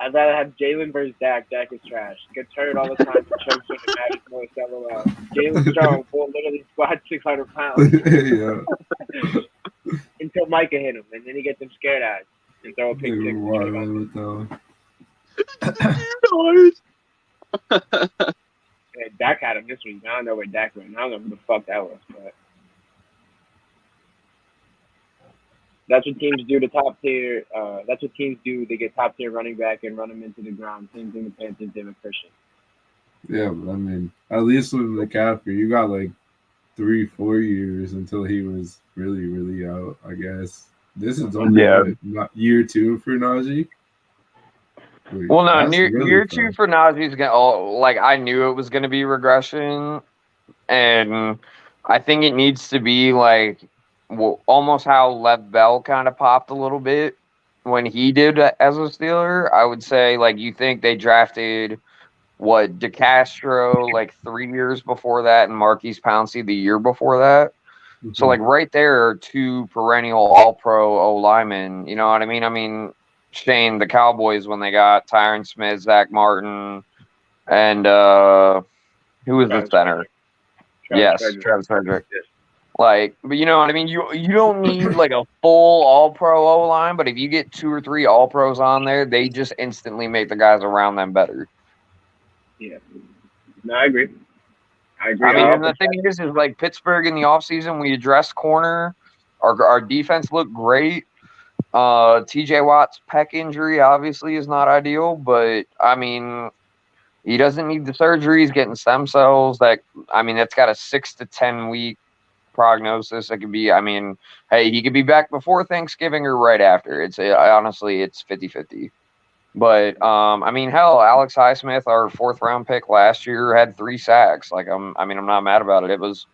[SPEAKER 2] I'd rather have Jalen versus Dak. Dak is trash. Gets hurt all the time. Chokes with the magic voice. LOL. Jalen Strong will literally squat 600 pounds. Until Micah hit him, and then he gets him scared at and throw a pick six. Yeah, Dak had him this week. I don't know where Dak went. I don't know who the fuck that was, but that's what teams do to top tier. That's what teams do. They get top tier running back and run him into the ground. Same thing the Panthers did with Christian.
[SPEAKER 3] Yeah, but I mean, at least with McCaffrey, you got like 3-4 years until he was really, really out, I guess. This is only not year 2 for Najee.
[SPEAKER 5] Well, no, year 2 for Najee is like, I knew it was going to be regression, and I think it needs to be like almost how Lev Bell kind of popped a little bit when he did as a Steeler. I would say, like, you think they drafted DeCastro like 3 years before that, and Marquise Pouncey the year before that. Mm-hmm. So, like, right there are 2 perennial All-Pro O-linemen. You know what I mean? I mean, Shane, the Cowboys, when they got Tyron Smith, Zach Martin, and who was the center? Travis Frederick. Like, but you know what I mean? You don't need like a full all-pro O-line, but if you get 2 or 3 all-pros on there, they just instantly make the guys around them better.
[SPEAKER 2] Yeah. No, I agree.
[SPEAKER 5] I mean, and the thing is like Pittsburgh in the offseason, we addressed corner. Our defense looked great. TJ Watt's pec injury obviously is not ideal, but I mean, he doesn't need the surgery. He's getting stem cells. That's got a 6 to 10 week prognosis. It could be, I mean, hey, he could be back before Thanksgiving or right after. Honestly, it's 50-50. But I mean, hell, Alex Highsmith, our 4th round pick last year, had 3 sacks. Like, I'm not mad about it. It was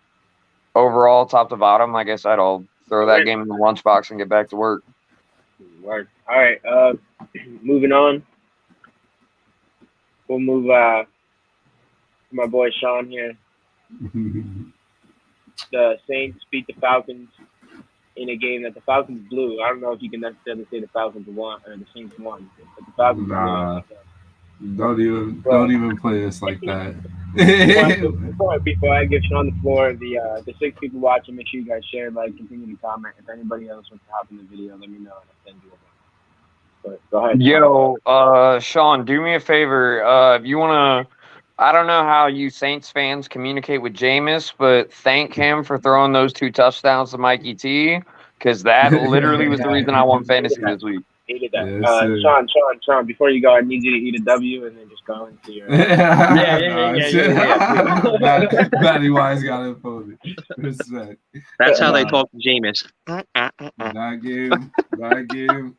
[SPEAKER 5] overall top to bottom. Like I said, I'll throw that game in the lunchbox and get back to work.
[SPEAKER 2] All right. Moving on. We'll move to my boy Sean here. The Saints beat the Falcons in a game that the Falcons blew. I don't know if you can necessarily say the Falcons won or the Saints won, but the Falcons
[SPEAKER 3] blew. Don't even play us like that.
[SPEAKER 2] Before I give Sean the floor, the 6 people watching, make sure you guys share, like, continue to comment. If anybody else wants to hop in the video, let me know and I'll send you a link. But go ahead.
[SPEAKER 5] Yo, Sean, do me a favor. If you want to, I don't know how you Saints fans communicate with Jameis, but thank him for throwing those 2 touchdowns to Mikey T, because that literally was the reason I won fantasy this week.
[SPEAKER 2] He did that. Yes, Sean, before you go, I need you to eat a W and then just go into your.
[SPEAKER 3] Matty Wise got it for me. Respect.
[SPEAKER 4] That's how they talk to Jameis.
[SPEAKER 3] That game.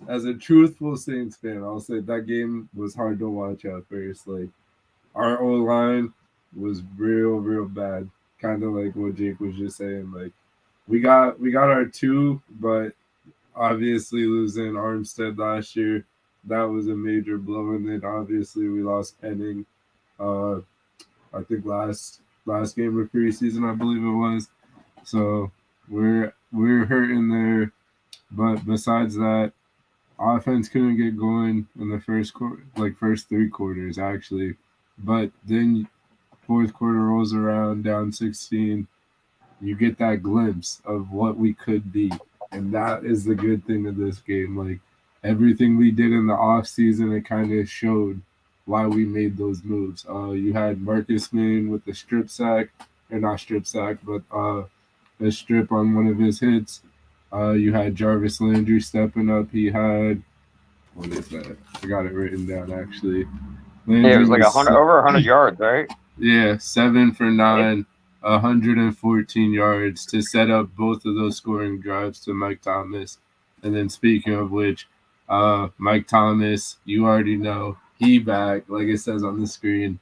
[SPEAKER 3] As a truthful Saints fan, I'll say that game was hard to watch at first. Like, our O-line was real bad. Kind of like what Jake was just saying. Like, we got our 2, but obviously losing Armstead last year, that was a major blow. And then obviously we lost Penning. I think last game of preseason, I believe it was. So we're hurting there. But besides that, offense couldn't get going in the first 3 quarters, actually. But then 4th quarter rolls around, down 16. You get that glimpse of what we could be. And that is the good thing of this game. Like, everything we did in the offseason, it kind of showed why we made those moves. You had Marcus Maine with the strip sack, or not strip sack, but a strip on one of his hits. You had Jarvis Landry stepping up. He had, what is that? I got it written down, actually.
[SPEAKER 5] Landry it was like over 100 yards, right?
[SPEAKER 3] Yeah, 7 for 9, 114 yards to set up both of those scoring drives to Mike Thomas. And then speaking of which, Mike Thomas, you already know, he back, like it says on the screen.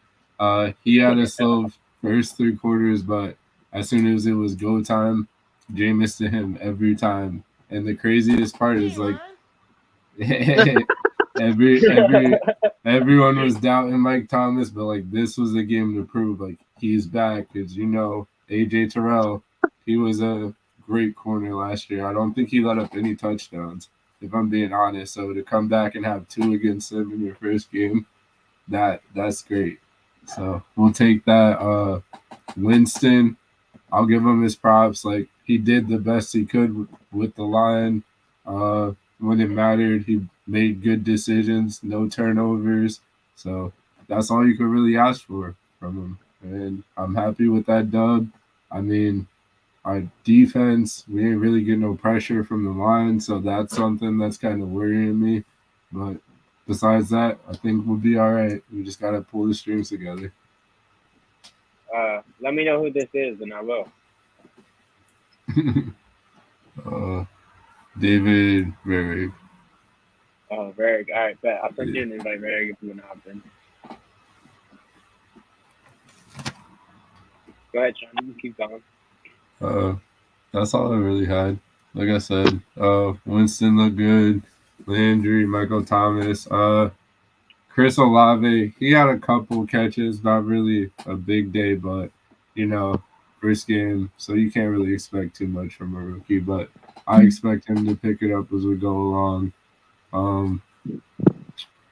[SPEAKER 3] He had a slow first 3 quarters, but as soon as it was go time, Jameis to him every time. And the craziest part is, like, everyone was doubting Mike Thomas, but, like, this was a game to prove, like, he's back. Because, you know, AJ Terrell, he was a great corner last year. I don't think he let up any touchdowns, if I'm being honest. So to come back and have 2 against him in your first game, that's great. So we'll take that. Winston, I'll give him his props. Like, he did the best he could with the line. When it mattered, he made good decisions, no turnovers. So that's all you could really ask for from him. And I'm happy with that dub. I mean, our defense, we ain't really getting no pressure from the line, so that's something that's kind of worrying me. But besides that, I think we'll be all right. We just got to pull the strings together.
[SPEAKER 2] Let me know who this is, and I will.
[SPEAKER 3] David Varig.
[SPEAKER 2] Oh, Varig. All right, bet. I'll send you an invite, Varig, if you want to hop in. Go ahead, Sean. You can keep going.
[SPEAKER 3] That's all I really had. Like I said, Winston looked good. Landry, Michael Thomas, Chris Olave. He had a couple catches, not really a big day, but you know, first game, so you can't really expect too much from a rookie. But I expect him to pick it up as we go along.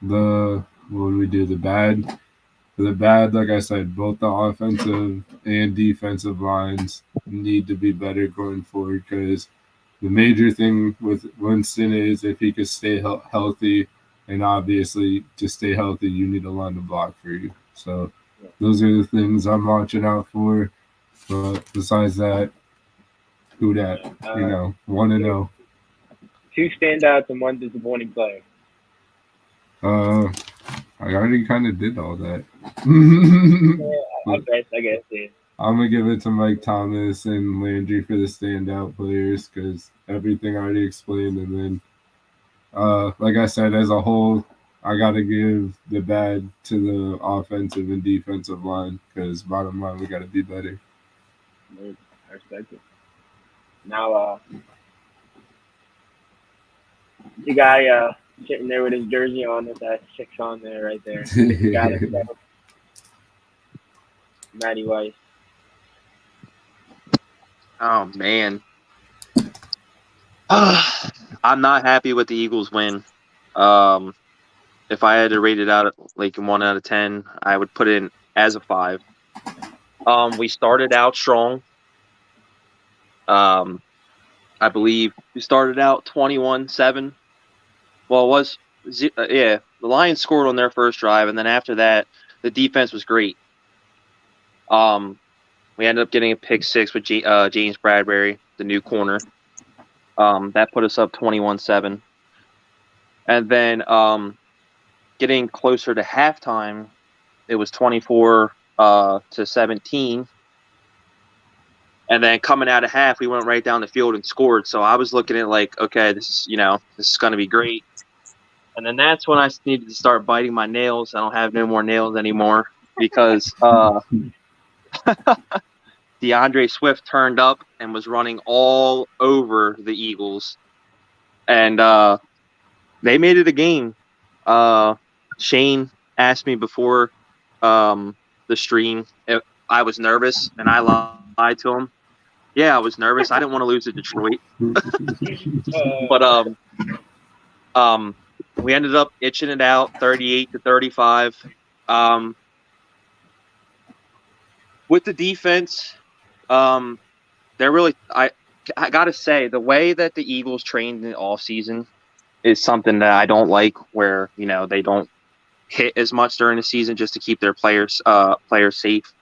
[SPEAKER 3] What do we do? The bad. the bad, like I said, both the offensive and defensive lines need to be better going forward because the major thing with Winston is if he could stay healthy, and obviously to stay healthy, you need a line to block for you. So those are the things I'm watching out for. But besides that, who that? 1-0.
[SPEAKER 2] 2 standouts and 1 disappointing player.
[SPEAKER 3] I already kind of did all that.
[SPEAKER 2] I guess, yeah.
[SPEAKER 3] I'm going to give it to Mike Thomas and Landry for the standout players because everything I already explained. And then, like I said, as a whole, I got to give the bad to the offensive and defensive line because bottom line, we got to be better.
[SPEAKER 2] I respect it. Now, the guy sitting there with his jersey on with that 6 on there right there. Matty Weiss.
[SPEAKER 4] Oh man, I'm not happy with the Eagles win. If I had to rate it out like 1 out of 10, I would put it in as a 5. We started out strong. I believe we started out 21-7. Well, it was the Lions scored on their first drive, and then after that, the defense was great. We ended up getting a pick 6 with James Bradbury, the new corner. That put us up 21-7. And then getting closer to halftime, it was 24-17. And then coming out of half, we went right down the field and scored. So I was looking at like, okay, this is going to be great. And then that's when I needed to start biting my nails. I don't have no more nails anymore because DeAndre Swift turned up and was running all over the Eagles. And they made it a game. Shane asked me before the stream if I was nervous, and I lied to him. Yeah, I was nervous. I didn't want to lose to Detroit. But we ended up itching it out 38-35. With the defense, they're really I gotta say the way that the Eagles trained in the offseason is something that I don't like, where they don't hit as much during the season just to keep their players safe.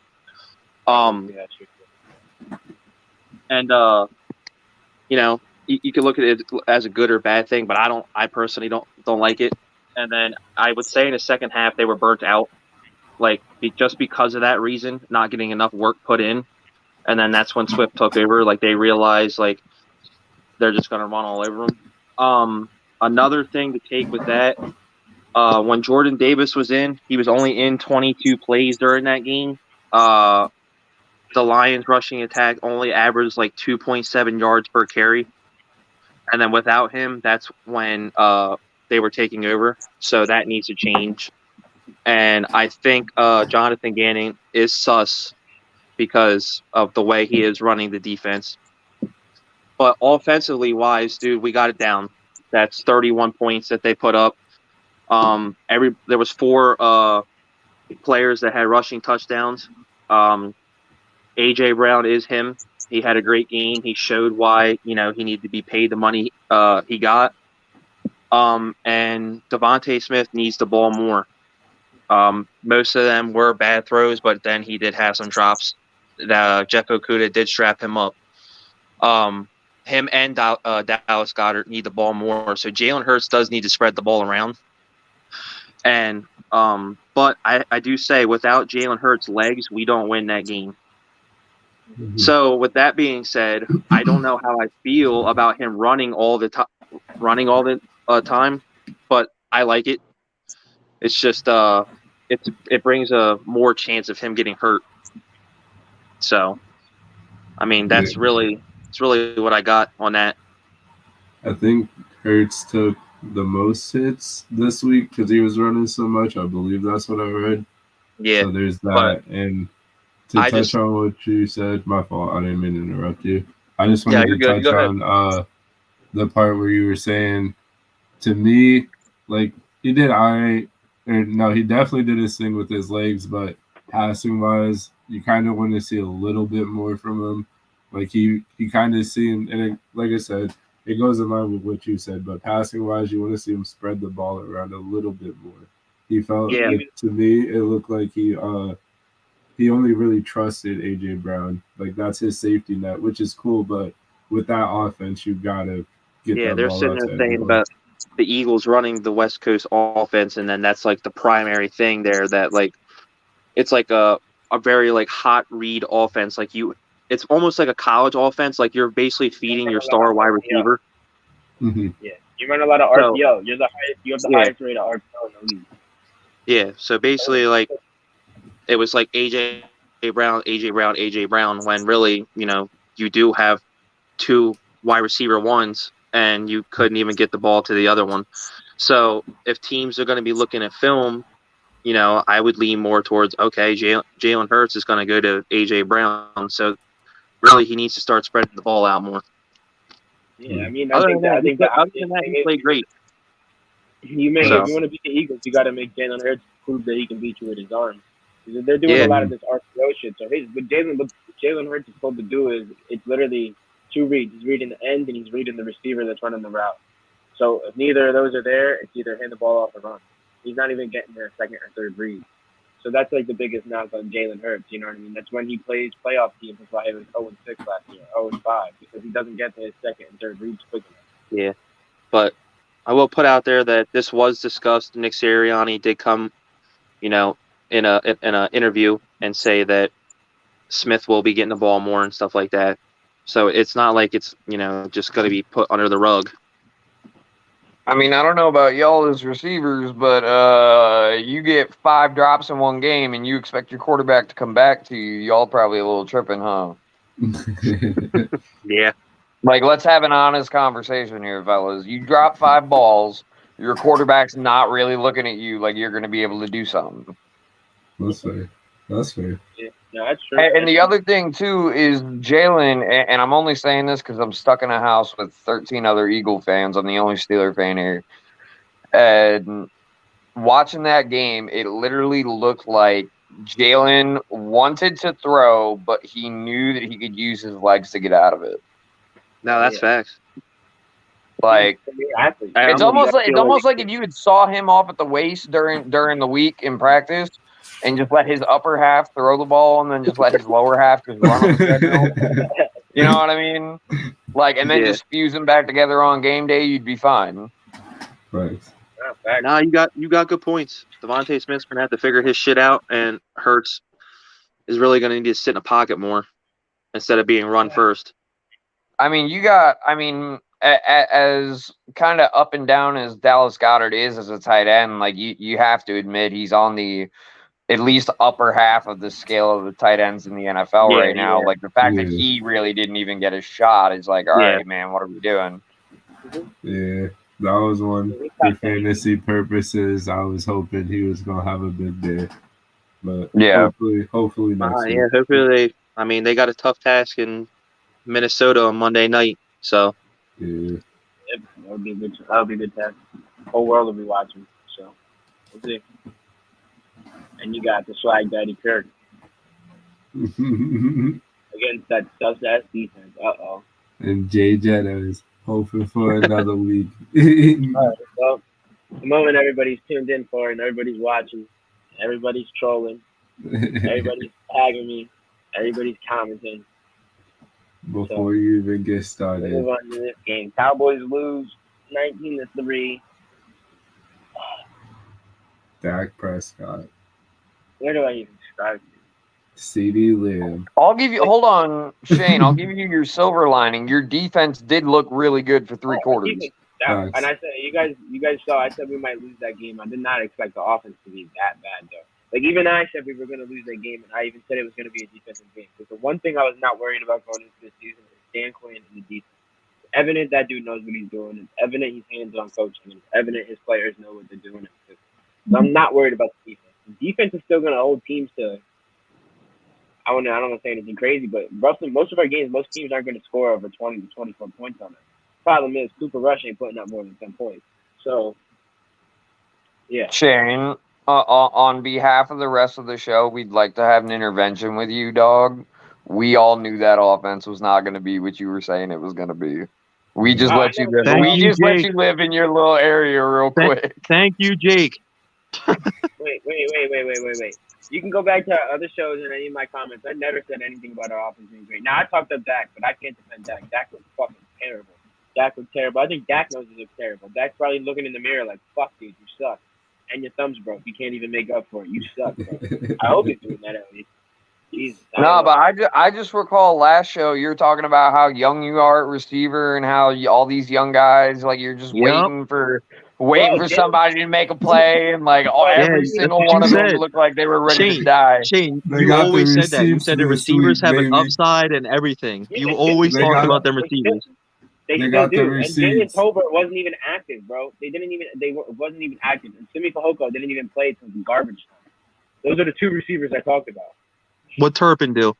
[SPEAKER 4] And you can look at it as a good or bad thing, but I personally don't like it. And then I would say in the second half they were burnt out, just because of that reason, not getting enough work put in. And then that's when Swift took over. They realized they're just going to run all over them. Another thing to take with that, when Jordan Davis was in, he was only in 22 plays during that game. The Lions rushing attack only averaged 2.7 yards per carry. And then without him, that's when they were taking over. So that needs to change. And I think Jonathan Gannon is sus because of the way he is running the defense. But offensively wise, dude, we got it down. That's 31 points that they put up. There was 4 players that had rushing touchdowns. AJ Brown is him. He had a great game. He showed why he needed to be paid the money he got. And Devontae Smith needs the ball more. Most of them were bad throws, but then he did have some drops. Jeff Okudah did strap him up. Him and Dallas Goedert need the ball more. So Jalen Hurts does need to spread the ball around. And but I do say without Jalen Hurts' legs, we don't win that game. Mm-hmm. So with that being said, I don't know how I feel about him running all the time, but I like it. It's just it brings a more chance of him getting hurt. So, I mean, it's really what I got on that.
[SPEAKER 3] I think Hurts took the most hits this week because he was running so much. I believe that's what I read.
[SPEAKER 4] Yeah.
[SPEAKER 3] So there's that. And to touch on what you said, my fault. I didn't mean to interrupt you. I just wanted to touch on the part where you were saying, to me, he did all right. No, he definitely did his thing with his legs, but passing wise, you kind of want to see a little bit more from him. Like he kind of seemed, and like I said, it goes in line with what you said. But passing wise, you want to see him spread the ball around a little bit more. He felt like, to me, it looked like he only really trusted AJ Brown. Like that's his safety net, which is cool. But with that offense, you gotta get that
[SPEAKER 4] they're
[SPEAKER 3] ball
[SPEAKER 4] sitting
[SPEAKER 3] out
[SPEAKER 4] there
[SPEAKER 3] to
[SPEAKER 4] saying
[SPEAKER 3] everyone.
[SPEAKER 4] about the Eagles running the West Coast offense, and then that's like the primary thing there. That like it's like a very like hot read offense. Like it's almost like a college offense. Like you're basically feeding your star wide receiver.
[SPEAKER 3] Mm-hmm.
[SPEAKER 2] Yeah, you run a lot of RPO. You're the highest. You have the highest rate of RPO in the league.
[SPEAKER 4] Yeah. So basically, like it was like AJ Brown, AJ Brown, AJ Brown. When really, you do have two wide receiver ones, and you couldn't even get the ball to the other one. So if teams are going to be looking at film, I would lean more towards, okay, Jalen Hurts is going to go to A.J. Brown. So really he needs to start spreading the ball out more.
[SPEAKER 2] Yeah, I mean,
[SPEAKER 4] Other
[SPEAKER 2] I
[SPEAKER 4] than
[SPEAKER 2] think the
[SPEAKER 4] that, he played great.
[SPEAKER 2] If you want to beat the Eagles, you got to make Jalen Hurts prove that he can beat you with his arm. They're doing a lot of this RPO shit. So what Jalen Hurts is supposed to do is it's literally two reads. He's reading the end and he's reading the receiver that's running the route. So if neither of those are there, it's either hand the ball off or run. He's not even getting their second or third read. So that's like the biggest knock on Jalen Hurts. You know what I mean? That's when he plays playoff teams. That's why he was 0-6 last year, 0-5, because he doesn't get to his second and third reads quick enough.
[SPEAKER 4] Yeah, but I will put out there that this was discussed. Nick Sirianni did come, in a interview and say that Smith will be getting the ball more and stuff like that. So it's not like it's just going to be put under the rug.
[SPEAKER 5] I mean, I don't know about y'all as receivers, but you get 5 drops in one game and you expect your quarterback to come back to you. Y'all probably a little tripping, huh?
[SPEAKER 4] Yeah.
[SPEAKER 5] Like, let's have an honest conversation here, fellas. You drop 5 balls, your quarterback's not really looking at you like you're going to be able to do something.
[SPEAKER 3] That's fair.
[SPEAKER 2] Yeah, that's true.
[SPEAKER 5] And the other thing, too, is Jalen, and I'm only saying this because I'm stuck in a house with 13 other Eagle fans. I'm the only Steeler fan here. And watching that game, it literally looked like Jalen wanted to throw, but he knew that he could use his legs to get out of it.
[SPEAKER 4] No, that's facts.
[SPEAKER 5] Like it's almost like if you had saw him off at the waist during the week in practice and just let his upper half throw the ball and then just let his lower half just run on the treadmill. You know what I mean? Like, and then just fuse them back together on game day, you'd be fine.
[SPEAKER 3] Right.
[SPEAKER 4] No, you got good points. Devontae Smith's gonna have to figure his shit out, and Hurts is really gonna need to sit in a pocket more instead of being run first.
[SPEAKER 5] I mean, as kind of up and down as Dallas Goedert is as a tight end, like you have to admit he's on the at least upper half of the scale of the tight ends in the NFL right now. Like the fact that he really didn't even get a shot is like, all right, man, what are we doing?
[SPEAKER 3] Yeah, that was one for fantasy purposes. I was hoping he was gonna have a big day, but hopefully next week.
[SPEAKER 4] Yeah, hopefully they got a tough task in Minnesota on Monday night, so.
[SPEAKER 3] Yeah.
[SPEAKER 2] That would be a good test. The whole world will be watching, so we'll see. And you got the swag daddy Kirk against that sus-ass defense. Uh-oh.
[SPEAKER 3] And Jay Jetta is hoping for another week.
[SPEAKER 2] All right, well, the moment everybody's tuned in for and everybody's watching, everybody's trolling, everybody's tagging me, everybody's commenting.
[SPEAKER 3] Before you even get started.
[SPEAKER 2] Move on to this game. Cowboys lose 19-3.
[SPEAKER 3] Dak Prescott.
[SPEAKER 2] Where do I even start?
[SPEAKER 3] CeeDee Lamb.
[SPEAKER 5] Hold on, Shane. I'll give you your silver lining. Your defense did look really good for 3 quarters.
[SPEAKER 2] And I said, you guys saw. I said we might lose that game. I did not expect the offense to be that bad, though. Like even I said we were going to lose that game, and I even said it was going to be a defensive game. Because the one thing I was not worried about going into this season is Dan Quinn and the defense. It's evident that dude knows what he's doing. It's evident he's hands-on coaching. It's evident his players know what they're doing. So I'm not worried about the defense. The defense is still going to hold teams to. I don't want to say anything crazy, but roughly most of our games, most teams aren't going to score over 20 to 24 points on us. Problem is, Cooper Rush ain't putting up more than 10 points. So, yeah.
[SPEAKER 5] Shane, On behalf of the rest of the show, we'd like to have an intervention with you, dog. We all knew that offense was not going to be what you were saying it was going to be. We just let you live.
[SPEAKER 4] Thank
[SPEAKER 5] We
[SPEAKER 4] you,
[SPEAKER 5] just let
[SPEAKER 4] Jake.
[SPEAKER 5] you live in your little area real quick.
[SPEAKER 4] Thank you, Jake.
[SPEAKER 2] Wait. You can go back to our other shows and any of my comments. I never said anything about our offense being great. Now, I talked up Dak, but I can't defend Dak. Dak was fucking terrible. Dak was terrible. I think Dak knows he looks terrible. Dak's probably looking in the mirror like, fuck, dude, you suck. And your thumb's broke. You can't even make up for it. You suck, bro. I hope he's doing that at least. Jesus.
[SPEAKER 5] No, but I just recall last show you were talking about how young you are at receiver and how all these young guys, like, you're just waiting for somebody to make a play, and like every single one of them looked like they were ready to die.
[SPEAKER 4] Shane, you always said that. You said the receivers have an upside and everything. You always talked about them receivers.
[SPEAKER 2] They still do. And Jalen Tolbert wasn't even active, bro. Wasn't even active. And Simi Fehoko didn't even play till the garbage time. Those are the two receivers I talked about.
[SPEAKER 4] What Turpin do?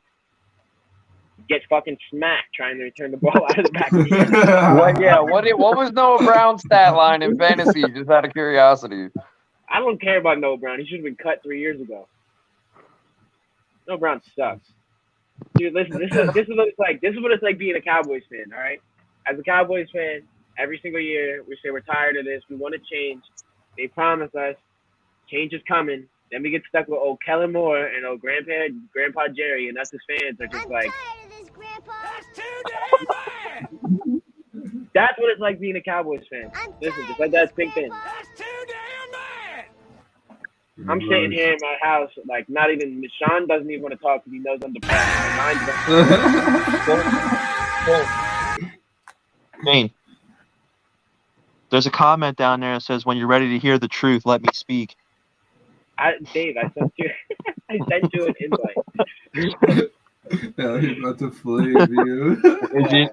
[SPEAKER 2] Get fucking smacked trying to return the ball out of the back of the end.
[SPEAKER 5] What was Noah Brown's stat line in fantasy? Just out of curiosity.
[SPEAKER 2] I don't care about Noah Brown. He should have been cut 3 years ago. Noah Brown sucks. Dude, listen, this is what it's like. This is what it's like being a Cowboys fan, all right? As a Cowboys fan, every single year we say we're tired of this. We want to change. They promise us change is coming. Then we get stuck with old Kellen Moore and old Grandpa Jerry, and us as fans are just like,
[SPEAKER 7] tired of this, Grandpa.
[SPEAKER 6] That's too damn bad.
[SPEAKER 2] That's what it's like being a Cowboys fan. Listen, just let that sink in.
[SPEAKER 6] That's too damn bad.
[SPEAKER 2] I'm sitting here in my house, like, not even, Sean doesn't even want to talk because he knows I'm depressed.
[SPEAKER 4] Shane, there's a comment down there that says, when you're ready to hear the truth, let me speak.
[SPEAKER 2] Dave, I sent you an invite.
[SPEAKER 3] Yeah, he's about to flame you.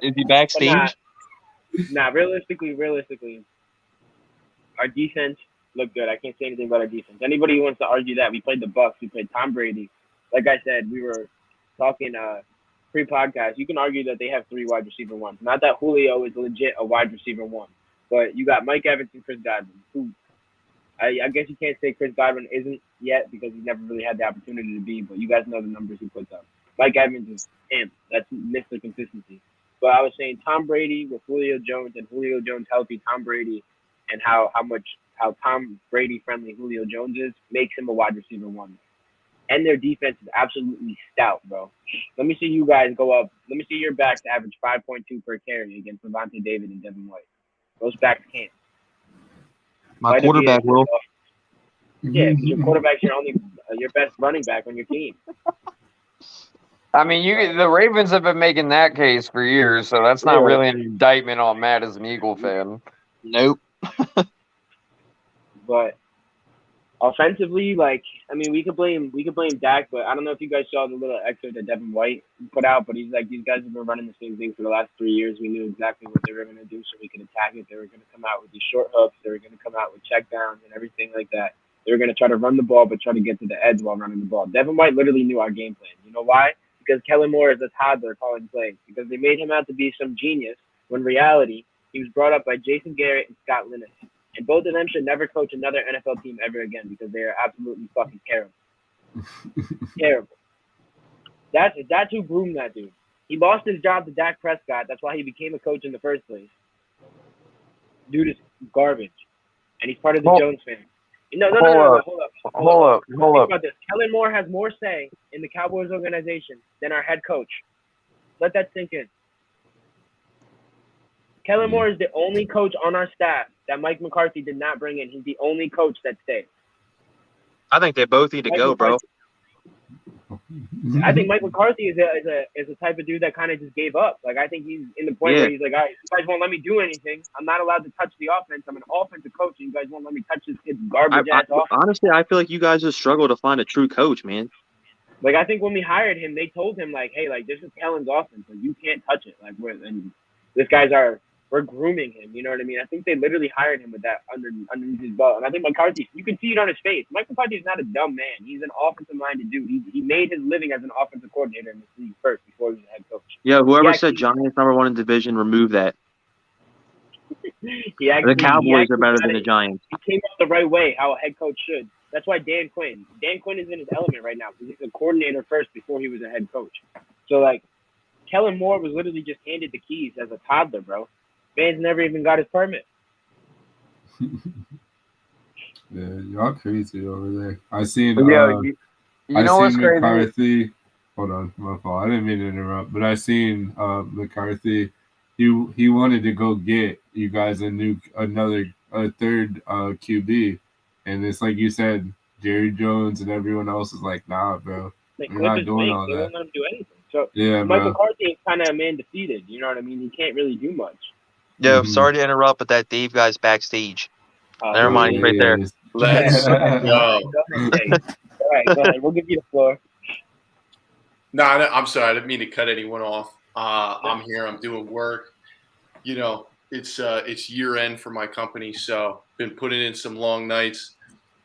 [SPEAKER 4] Is he backstage?
[SPEAKER 2] Nah, realistically, our defense looked good. I can't say anything about our defense. Anybody who wants to argue that, we played the Bucs, we played Tom Brady. Like I said, we were talking pre-podcast. You can argue that they have 3 wide receiver ones. Not that Julio is legit a wide receiver one, but you got Mike Evans and Chris Godwin, who I guess you can't say Chris Godwin isn't yet because he never really had the opportunity to be, but you guys know the numbers he puts up. Mike Evans is him. That's Mr. Consistency. But I was saying Tom Brady with Julio Jones and Julio Jones healthy, Tom Brady, and how Tom Brady friendly Julio Jones is makes him a wide receiver one. And their defense is absolutely stout, bro. Let me see you guys go up. Let me see your backs average 5.2 per carry against Levante David and Devin White. Those backs can't.
[SPEAKER 4] My quarterback will.
[SPEAKER 2] Yeah, because your quarterback's your best running back on your team.
[SPEAKER 5] I mean, the Ravens have been making that case for years, so that's not really an indictment on Matt as an Eagle fan.
[SPEAKER 4] Nope.
[SPEAKER 2] But offensively, we could blame Dak, but I don't know if you guys saw the little excerpt that Devin White put out, but he's like, these guys have been running the same thing for the last 3 years. We knew exactly what they were going to do so we could attack it. They were going to come out with these short hooks. They were going to come out with checkdowns and everything like that. They were going to try to run the ball, but try to get to the edge while running the ball. Devin White literally knew our game plan. You know why? Because Kellen Moore is a toddler calling plays. Because they made him out to be some genius, when in reality, he was brought up by Jason Garrett and Scott Linus. And both of them should never coach another NFL team ever again because they are absolutely fucking terrible. Terrible. That's who groomed that dude. He lost his job to Dak Prescott. That's why he became a coach in the first place. Dude is garbage. And he's part of the Jones family. No, hold up. Think about this. Kellen Moore has more say in the Cowboys organization than our head coach. Let that sink in. Kellen Moore is the only coach on our staff that Mike McCarthy did not bring in. He's the only coach that stayed.
[SPEAKER 4] I think they both need to go, bro.
[SPEAKER 2] I think Mike McCarthy is a type of dude that kind of just gave up. Like, I think he's in the point where he's like, all right, you guys won't let me do anything. I'm not allowed to touch the offense. I'm an offensive coach, and you guys won't let me touch this kid's garbage-ass offense.
[SPEAKER 4] Honestly, I feel like you guys just struggle to find a true coach, man.
[SPEAKER 2] Like, I think when we hired him, they told him, like, hey, like, this is Kellen's offense. Like, you can't touch it. Like, we're grooming him. You know what I mean? I think they literally hired him with that underneath his belt. And I think McCarthy, you can see it on his face. Mike McCarthy is not a dumb man. He's an offensive-minded dude. He made his living as an offensive coordinator in this league first before he was a head coach.
[SPEAKER 4] Yeah, whoever said Giants #1 in division, remove that. The Cowboys are better than the Giants.
[SPEAKER 2] He came out the right way, how a head coach should. That's why Dan Quinn is in his element right now because he's a coordinator first before he was a head coach. So, like, Kellen Moore was literally just handed the keys as a toddler, bro. Man's never even got his permit.
[SPEAKER 3] Yeah, y'all crazy over there. I seen
[SPEAKER 5] You know what's crazy?
[SPEAKER 3] McCarthy. Hold on, my fault. I didn't mean to interrupt, but I seen McCarthy. He wanted to go get you guys a third QB, and it's like you said, Jerry Jones and everyone else is like, nah, bro, we're not doing all
[SPEAKER 2] They
[SPEAKER 3] that.
[SPEAKER 2] won't let him do anything. So
[SPEAKER 3] Yeah,
[SPEAKER 2] Mike
[SPEAKER 3] bro.
[SPEAKER 2] McCarthy is kind of a man defeated. You know what I mean? He can't really do much.
[SPEAKER 4] Yo,
[SPEAKER 3] Mhm.
[SPEAKER 4] sorry to interrupt, but that Dave guy's backstage. Never mind, he's right there.
[SPEAKER 7] Let's
[SPEAKER 2] Go
[SPEAKER 7] go.
[SPEAKER 2] ahead. We'll give you the floor.
[SPEAKER 7] No, I'm sorry. I didn't mean to cut anyone off. I'm here. I'm doing work. You know, it's year end for my company, so been putting in some long nights.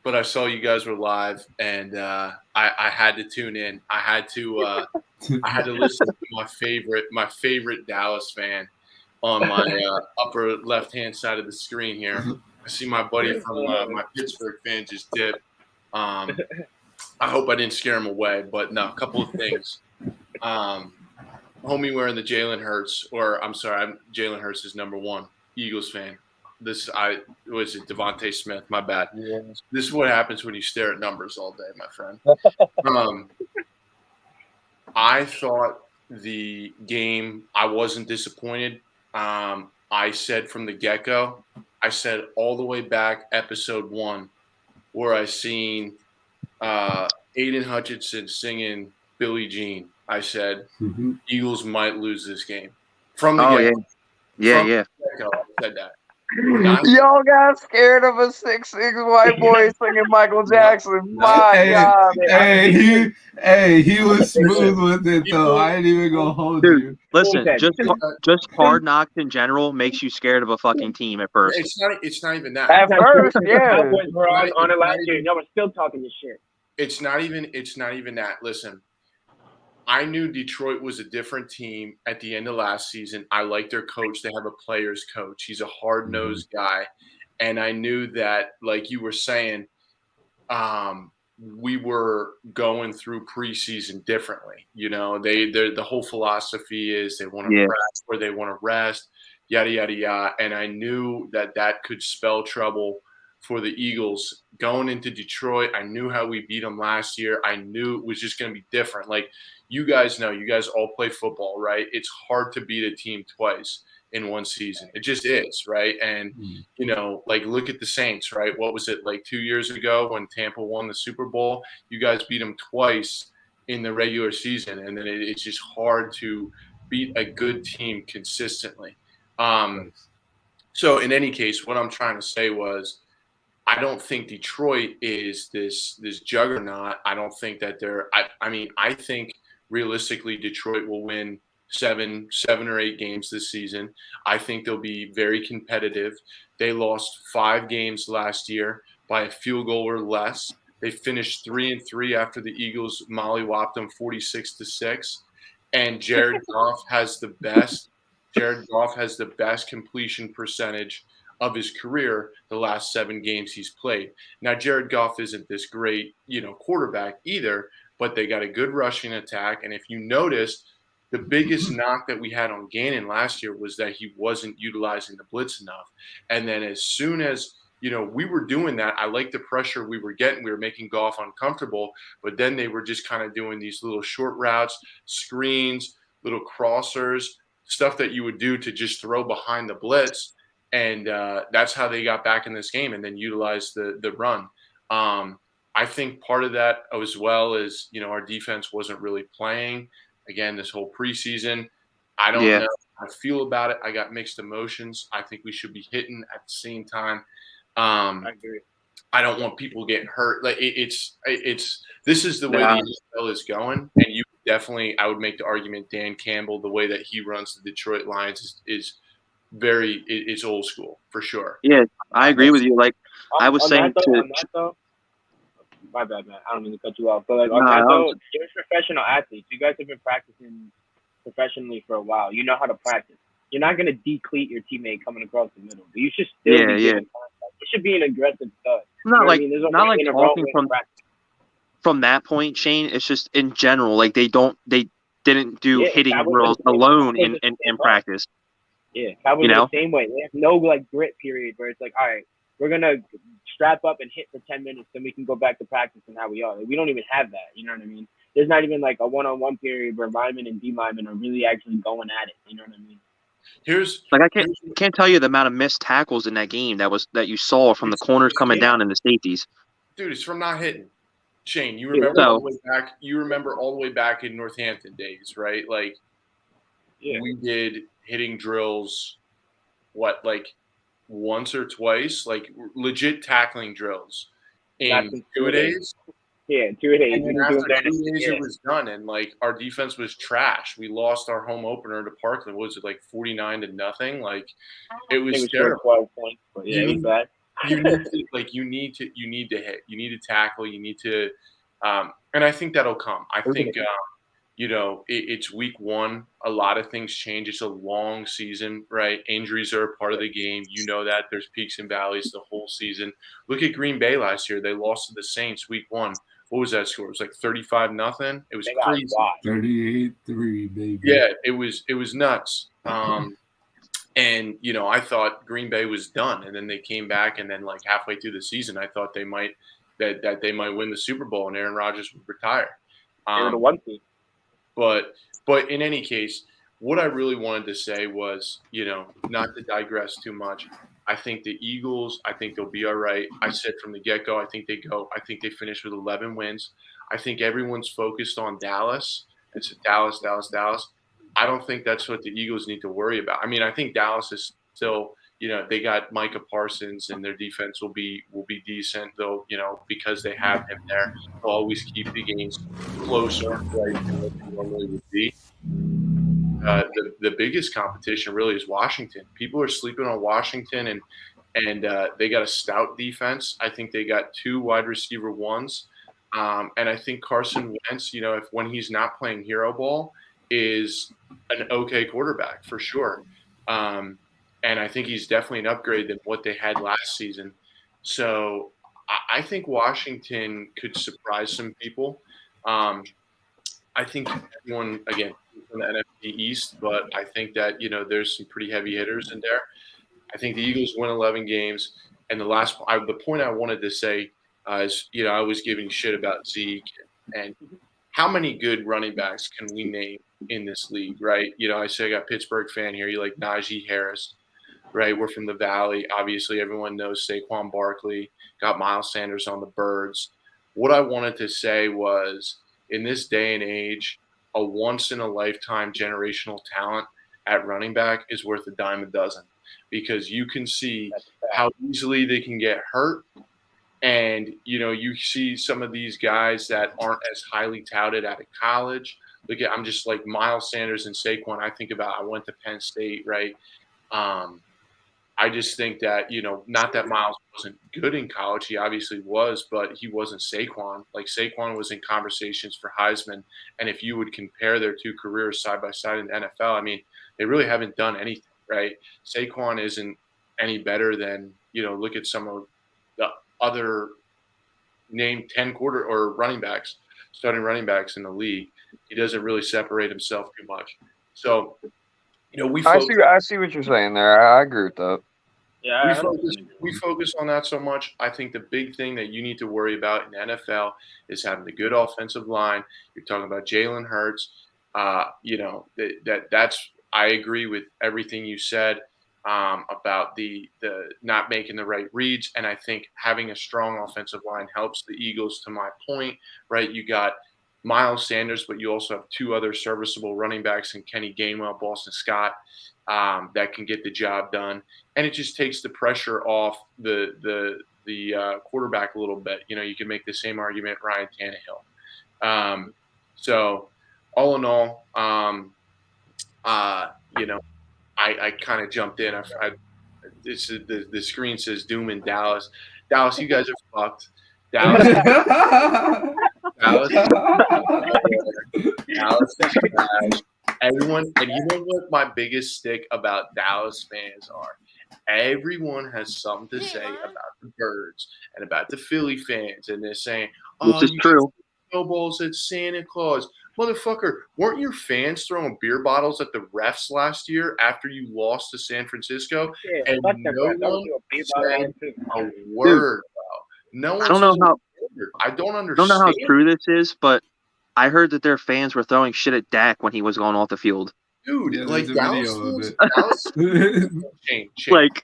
[SPEAKER 7] But I saw you guys were live, and I had to tune in. I had to listen to my favorite Dallas fan on my upper left hand side of the screen here. I see my buddy from my Pittsburgh fan just dip. I hope I didn't scare him away, but no, a couple of things. Homie wearing the Jalen Hurts, or I'm sorry, Jalen Hurts is number one. Eagles fan. Was it Devontae Smith? My bad.
[SPEAKER 2] Yeah.
[SPEAKER 7] This is what happens when you stare at numbers all day, my friend. I thought the game, I wasn't disappointed. I said from the get-go, I said all the way back episode 1, where I seen Aiden Hutchinson singing Billie Jean. I said Eagles might lose this game. From the get-go.
[SPEAKER 4] Yeah.
[SPEAKER 7] I said that.
[SPEAKER 5] Y'all got scared of a 6'6" white boy singing Michael Jackson. My God.
[SPEAKER 3] He was smooth with it though. I ain't even gonna hold you.
[SPEAKER 4] Listen, just hard knocks in general makes you scared of a fucking team at first.
[SPEAKER 7] It's not even that.
[SPEAKER 5] At first, yeah.
[SPEAKER 2] Cowboys were on it last year. Y'all were still talking this shit.
[SPEAKER 7] It's not even that. Listen, I knew Detroit was a different team at the end of last season. I like their coach. They have a player's coach. He's a hard-nosed guy. And I knew that, like you were saying, we were going through preseason differently. You know, the whole philosophy is they want to rest where they want to rest, yada, yada, yada. And I knew that could spell trouble for the Eagles going into Detroit. I knew how we beat them last year. I knew it was just going to be different. Like, you guys know, you guys all play football, right? It's hard to beat a team twice in one season. It just is, right? And, you know, like, look at the Saints, right? What was it, like 2 years ago when Tampa won the Super Bowl? You guys beat them twice in the regular season, and then it's just hard to beat a good team consistently. So in any case, what I'm trying to say was, I don't think Detroit is this juggernaut. I don't think that I think realistically Detroit will win seven or 8 games this season. I think they'll be very competitive. They lost 5 games last year by a field goal or less. They finished 3-3 after the Eagles mollywopped them 46-6. And Jared Goff has the best completion percentage of his career the last 7 games he's played. Now, Jared Goff isn't this great, quarterback either, but they got a good rushing attack. And if you notice, the biggest knock that we had on Gannon last year was that he wasn't utilizing the blitz enough. And then as soon as, we were doing that, I liked the pressure we were getting. We were making Goff uncomfortable, but then they were just kind of doing these little short routes, screens, little crossers, stuff that you would do to just throw behind the blitz. And that's how they got back in this game and then utilized the run. I think part of that as well is, our defense wasn't really playing, again, this whole preseason. I don't know how I feel about it. I got mixed emotions. I think we should be hitting at the same time.
[SPEAKER 2] I agree.
[SPEAKER 7] I don't want people getting hurt. Like this is the way the NFL is going. And you definitely, I would make the argument, Dan Campbell, the way that he runs the Detroit Lions is it's old school for sure.
[SPEAKER 4] Yeah, I agree with you. Like I was saying
[SPEAKER 2] my bad, man. I don't mean to cut you off, but like on that though, you're professional athletes. You guys have been practicing professionally for a while. You know how to practice. You're not gonna decleat your teammate coming across the middle. But you should still be giving contact. should be an aggressive stud.
[SPEAKER 4] Not like
[SPEAKER 2] There's a
[SPEAKER 4] not
[SPEAKER 2] way
[SPEAKER 4] like
[SPEAKER 2] in a row
[SPEAKER 4] talking
[SPEAKER 2] with practice.
[SPEAKER 4] from that point, Shane. It's just in general, like they didn't do
[SPEAKER 2] Yeah,
[SPEAKER 4] hitting
[SPEAKER 2] Cowboys
[SPEAKER 4] drills
[SPEAKER 2] are-
[SPEAKER 4] alone
[SPEAKER 2] Cowboys
[SPEAKER 4] in
[SPEAKER 2] are-
[SPEAKER 4] practice.
[SPEAKER 2] Yeah, Cowboys
[SPEAKER 4] You
[SPEAKER 2] are
[SPEAKER 4] know?
[SPEAKER 2] the same way. They have no like grit period where it's like, all right, we're gonna strap up and hit for 10 minutes, then we can go back to practice and how we are. Like, we don't even have that. You know what I mean? There's not even like a one-on-one period where linemen and D linemen are really actually going at it. You know what I mean?
[SPEAKER 4] Like I can't tell you the amount of missed tackles in that game that you saw from the corners coming down and the safeties.
[SPEAKER 7] Dude, it's from not hitting. Shane, you remember all the way back. You remember all the way back in Northampton days, right? Like, we did hitting drills. What, like once or twice, like legit tackling drills in 2 days.
[SPEAKER 2] Yeah, 2 days.
[SPEAKER 7] And then after 2 days, it was done, and like our defense was trash. We lost our home opener to Parkland. What was it, like 49-0? Like it was terrible.
[SPEAKER 2] 12 points, but yeah, it was bad.
[SPEAKER 7] You need to hit. You need to tackle. You need to, and I think that'll come. I think it's week 1. A lot of things change. It's a long season, right? Injuries are a part of the game. You know that. There's peaks and valleys the whole season. Look at Green Bay last year. They lost to the Saints week 1. What was that score? It was like 35-0. It was crazy.
[SPEAKER 3] 38-3, baby.
[SPEAKER 7] Yeah, it was nuts. And I thought Green Bay was done, and then they came back, and then like halfway through the season, I thought they might win the Super Bowl, and Aaron Rodgers would retire.
[SPEAKER 2] They were the 1 team.
[SPEAKER 7] But in any case, what I really wanted to say was, not to digress too much. I think the Eagles, I think they'll be all right. I said from the get-go, I think they finish with 11 wins. I think everyone's focused on Dallas. It's Dallas. I don't think that's what the Eagles need to worry about. I mean, I think Dallas is still, they got Micah Parsons, and their defense will be decent, though, because they have him there. They'll always keep the games closer, right, than what they normally would be. The biggest competition really is Washington. People are sleeping on Washington, and they got a stout defense. I think they got 2 wide receiver ones, and I think Carson Wentz, when he's not playing hero ball, is an okay quarterback for sure. And I think he's definitely an upgrade than what they had last season. So I think Washington could surprise some people. I think everyone, again, from the NFC East, but I think that, there's some pretty heavy hitters in there. I think the Eagles win 11 games. And the point I wanted to say is, I was giving shit about Zeke, and how many good running backs can we name in this league, right? I say I got Pittsburgh fan here. You like Najee Harris, right? We're from the Valley. Obviously, everyone knows Saquon Barkley. Got Miles Sanders on the Birds. What I wanted to say was, in this day and age, a once-in-a-lifetime generational talent at running back is worth a dime a dozen, because you can see how easily they can get hurt. And, you see some of these guys that aren't as highly touted out of college. I'm just like Miles Sanders and Saquon. I went to Penn State, right? I just think that, not that Miles wasn't good in college. He obviously was, but he wasn't Saquon. Like, Saquon was in conversations for Heisman. And if you would compare their 2 careers side by side in the NFL, I mean, they really haven't done anything, right? Saquon isn't any better than, look at some of the other named 10 starting running backs in the league. He doesn't really separate himself too much. So,
[SPEAKER 5] I see what you're saying there. I agree with that.
[SPEAKER 2] Yeah,
[SPEAKER 7] we focus on that so much. I think the big thing that you need to worry about in the NFL is having a good offensive line. You're talking about Jalen Hurts. That's I agree with everything you said about the not making the right reads, and I think having a strong offensive line helps the Eagles. To my point, right? You got Miles Sanders, but you also have 2 other serviceable running backs in Kenny Gainwell, Boston Scott, that can get the job done. And it just takes the pressure off the quarterback a little bit. You can make the same argument Ryan Tannehill. So all in all, I kind of jumped in. The screen says Doom in Dallas. Dallas, you guys are fucked. Dallas. Dallas is trash. Everyone, and you know what my biggest stick about Dallas fans are? everyone has something to say about the Birds and about the Philly fans, and they're saying,
[SPEAKER 4] Which is
[SPEAKER 7] you
[SPEAKER 4] true.
[SPEAKER 7] snowballs at Santa Claus. Motherfucker, weren't your fans throwing beer bottles at the refs last year after you lost to San Francisco?
[SPEAKER 2] Yeah,
[SPEAKER 7] And
[SPEAKER 2] fuck them,
[SPEAKER 7] no
[SPEAKER 2] bro. That was
[SPEAKER 7] one
[SPEAKER 2] a beer bottle
[SPEAKER 7] said
[SPEAKER 2] at too.
[SPEAKER 7] a word, bro. No one
[SPEAKER 4] I don't know
[SPEAKER 7] says
[SPEAKER 4] how
[SPEAKER 7] a word. I don't
[SPEAKER 4] I don't know how
[SPEAKER 7] understand.
[SPEAKER 4] true this is, but I heard that their fans were throwing shit at Dak when he was going off the field.
[SPEAKER 7] Dude,
[SPEAKER 3] Yeah,
[SPEAKER 7] like
[SPEAKER 3] there's a
[SPEAKER 7] Dallas
[SPEAKER 3] video of
[SPEAKER 7] fans,
[SPEAKER 3] it.
[SPEAKER 7] Dallas Shane,
[SPEAKER 4] Like,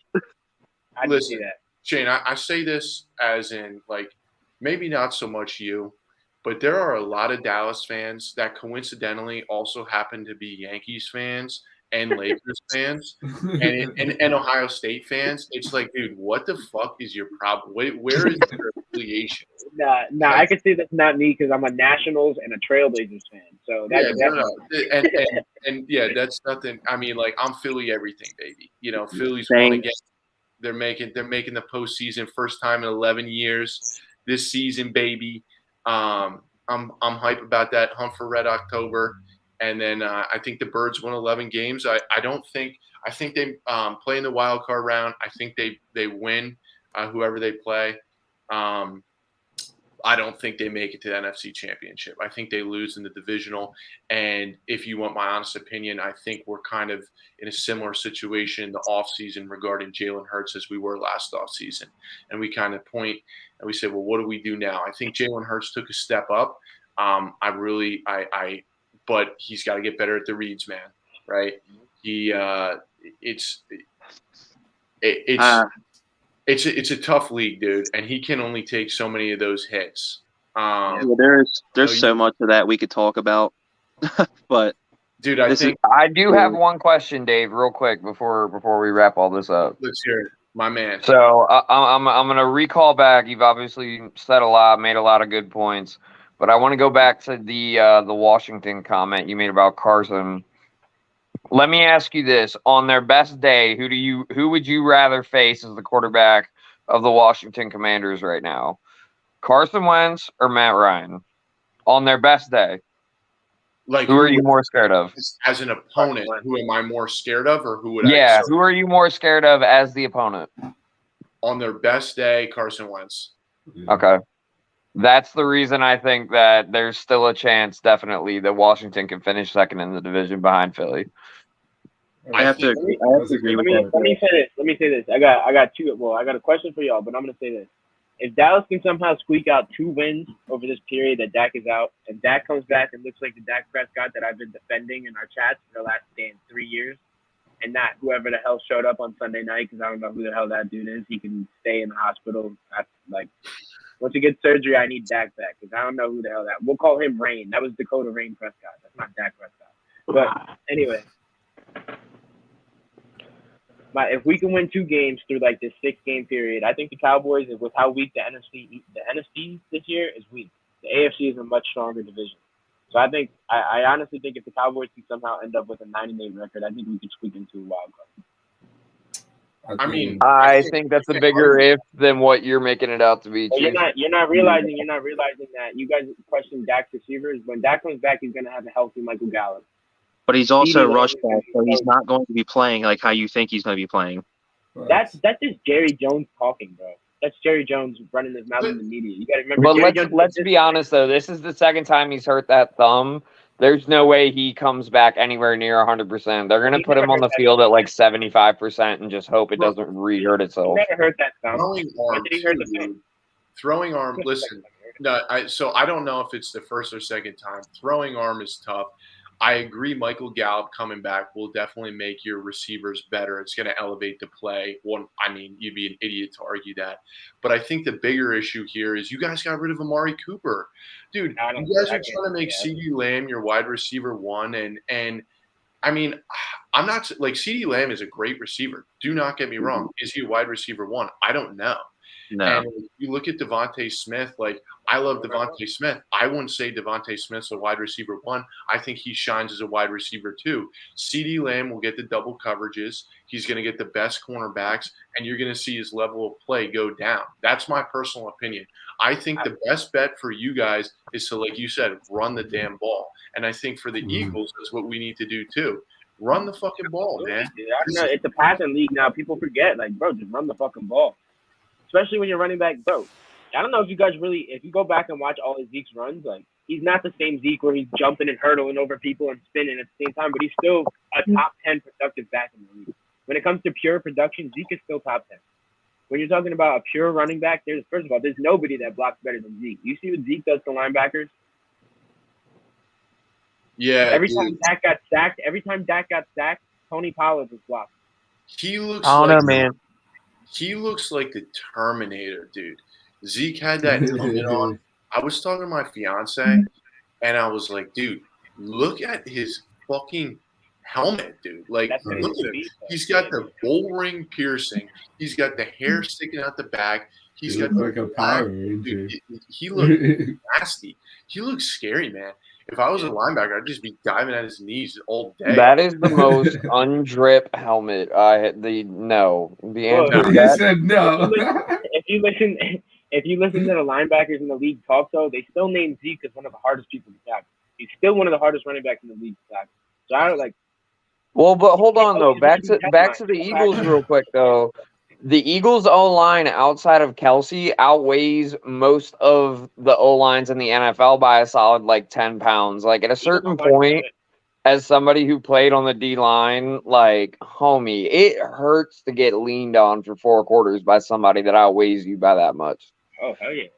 [SPEAKER 2] I didn't see
[SPEAKER 7] listen,
[SPEAKER 2] that.
[SPEAKER 7] Shane, I say this as in like maybe not so much you, but there are a lot of Dallas fans that coincidentally also happen to be Yankees fans and Lakers fans and Ohio State fans. It's like, dude, what the fuck is your problem? Where is your affiliation?
[SPEAKER 2] Nah, I can say that's not me because I'm a Nationals and a Trailblazers fan. So
[SPEAKER 7] Yeah,
[SPEAKER 2] that's
[SPEAKER 7] no. And yeah, that's nothing. I mean, like I'm Philly everything, baby. You know, Philly's won
[SPEAKER 4] Same.
[SPEAKER 7] again. They're making the postseason first time in 11 years this season, baby. I'm hype about that hunt for Red October, and then I think the Birds won 11 games. I think they play in the wild card round. I think they win whoever they play. I don't think they make it to the NFC Championship. I think they lose in the divisional. And if you want my honest opinion, I think we're kind of in a similar situation in the offseason regarding Jalen Hurts as we were last offseason. And we kind of point and we say, well, what do we do now? I think Jalen Hurts took a step up. But he's got to get better at the reads, man. Right? It's a tough league, dude, and he can only take so many of those hits.
[SPEAKER 4] There's so much of that we could talk about, but
[SPEAKER 7] dude,
[SPEAKER 5] I do have one question, Dave, real quick before we wrap all this up.
[SPEAKER 7] Let's hear it, my man.
[SPEAKER 5] So I'm gonna recall back. You've obviously said a lot, made a lot of good points, but I want to go back to the Washington comment you made about Carson. Let me ask you this: on their best day, who would you rather face as the quarterback of the Washington Commanders right now? Carson Wentz or Matt Ryan? On their best day.
[SPEAKER 7] Like
[SPEAKER 5] who are you more scared of?
[SPEAKER 7] As an opponent, who am I more scared of, or who would
[SPEAKER 5] I who are you more scared of as the opponent?
[SPEAKER 7] On their best day, Carson Wentz.
[SPEAKER 5] Okay. That's the reason I think that there's still a chance, definitely, that Washington can finish second in the division behind Philly.
[SPEAKER 7] I have to agree with that.
[SPEAKER 2] Let me say this. I got two. Well, I got a question for y'all, but I'm gonna say this. If Dallas can somehow squeak out 2 wins over this period that Dak is out, and Dak comes back and looks like the Dak Prescott that I've been defending in our chats for the last 3 years, and not whoever the hell showed up on Sunday night, because I don't know who the hell that dude is. He can stay in the hospital. Once he gets surgery, I need Dak back, because I don't know who the hell that. We'll call him Rain. That was Dakota Rain Prescott. That's not Dak Prescott. But anyway. If we can win 2 games through like this 6-game period, I think the Cowboys, with how weak the NFC this year is weak. The AFC is a much stronger division. So I honestly think if the Cowboys can somehow end up with a 9-8 record, I think we could squeak into a wild card.
[SPEAKER 5] I think that's a bigger if than what you're making it out to be.
[SPEAKER 2] You're not realizing that you guys question Dak's receivers. When Dak comes back, he's gonna have a healthy Michael Gallup.
[SPEAKER 4] But he's also rushed back, so he's not going to be playing like how you think he's going to be playing.
[SPEAKER 2] That's just Jerry Jones talking, bro. That's Jerry Jones running his mouth in the media. You got to remember.
[SPEAKER 5] But let's be honest though. This is the second time he's hurt that thumb. There's no way he comes back anywhere near 100%. They're gonna put him on the field at like 75% and just hope it doesn't re-hurt itself.
[SPEAKER 2] He never hurt that thumb.
[SPEAKER 7] Throwing arm. Listen, so I don't know if it's the first or second time. Throwing arm is tough. I agree Michael Gallup coming back will definitely make your receivers better. It's going to elevate the play. You'd be an idiot to argue that. But I think the bigger issue here is you guys got rid of Amari Cooper. Dude, you guys are trying to make CeeDee Lamb your wide receiver 1. And I mean, I'm not – like CeeDee Lamb is a great receiver. Do not get me wrong. Is he a wide receiver 1? I don't know.
[SPEAKER 4] No.
[SPEAKER 7] And you look at Devontae Smith, like I love Devontae Smith. I wouldn't say Devontae Smith's a wide receiver 1. I think he shines as a wide receiver 2. CeeDee Lamb will get the double coverages. He's going to get the best cornerbacks, and you're going to see his level of play go down. That's my personal opinion. I think the best bet for you guys is to, like you said, run the damn ball. And I think for the Eagles, that's what we need to do too. Run the fucking ball,
[SPEAKER 2] Absolutely,
[SPEAKER 7] man.
[SPEAKER 2] dude. I don't know. It's a passing league now. People forget, like, bro, just run the fucking ball. Especially when you're running back, bro. I don't know if you guys really, if you go back and watch all of Zeke's runs, like, he's not the same Zeke where he's jumping and hurdling over people and spinning at the same time, but he's still a top 10 productive back in the league. When it comes to pure production, Zeke is still top 10. When you're talking about a pure running back, first of all, there's nobody that blocks better than Zeke. You see what Zeke does to linebackers?
[SPEAKER 7] Yeah.
[SPEAKER 2] Every time Dak got sacked, Tony Pollard was blocked.
[SPEAKER 7] He looks
[SPEAKER 4] I don't
[SPEAKER 7] like
[SPEAKER 4] know, man.
[SPEAKER 7] He looks like the Terminator, dude. Zeke had that helmet on. I was talking to my fiance, and I was like, dude, look at his fucking helmet, dude. Like, look at him. He's got the bull ring piercing. He's got the hair sticking out the back. He's got
[SPEAKER 3] like a Power Ranger.
[SPEAKER 7] He looks nasty. He looks scary, man. If I was a linebacker, I'd just be diving at his knees all day.
[SPEAKER 5] That is the most undrip helmet. The answer.
[SPEAKER 3] He said no.
[SPEAKER 2] If you listen to the linebackers in the league talk, though, they still name Zeke as one of the hardest people to tackle. He's still one of the hardest running backs in the league to tackle. So I don't like.
[SPEAKER 5] Well, but hold on though. Back to the Eagles real quick though. The Eagles' O-line outside of Kelsey outweighs most of the O-lines in the NFL by a solid, 10 pounds. Like, at a certain point, as somebody who played on the D-line, homie, it hurts to get leaned on for 4 quarters by somebody that outweighs you by that much.
[SPEAKER 2] Oh, hell yeah.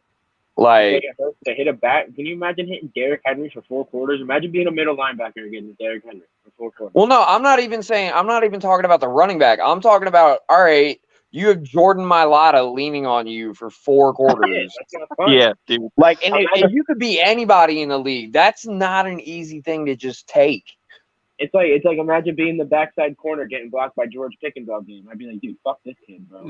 [SPEAKER 5] Like,
[SPEAKER 2] it hurts to hit a back. Can you imagine hitting Derrick Henry for 4 quarters? Imagine being a middle linebacker and getting Derrick Henry for 4 quarters.
[SPEAKER 5] Well, no, I'm not even talking about the running back. I'm talking about, all right, you have Jordan Mailata leaning on you for 4 quarters.
[SPEAKER 4] Yeah, dude.
[SPEAKER 5] And you could be anybody in the league. That's not an easy thing to just take.
[SPEAKER 2] It's like imagine being the backside corner getting blocked by George Pickens all game. I'd be like, dude, fuck this kid, bro.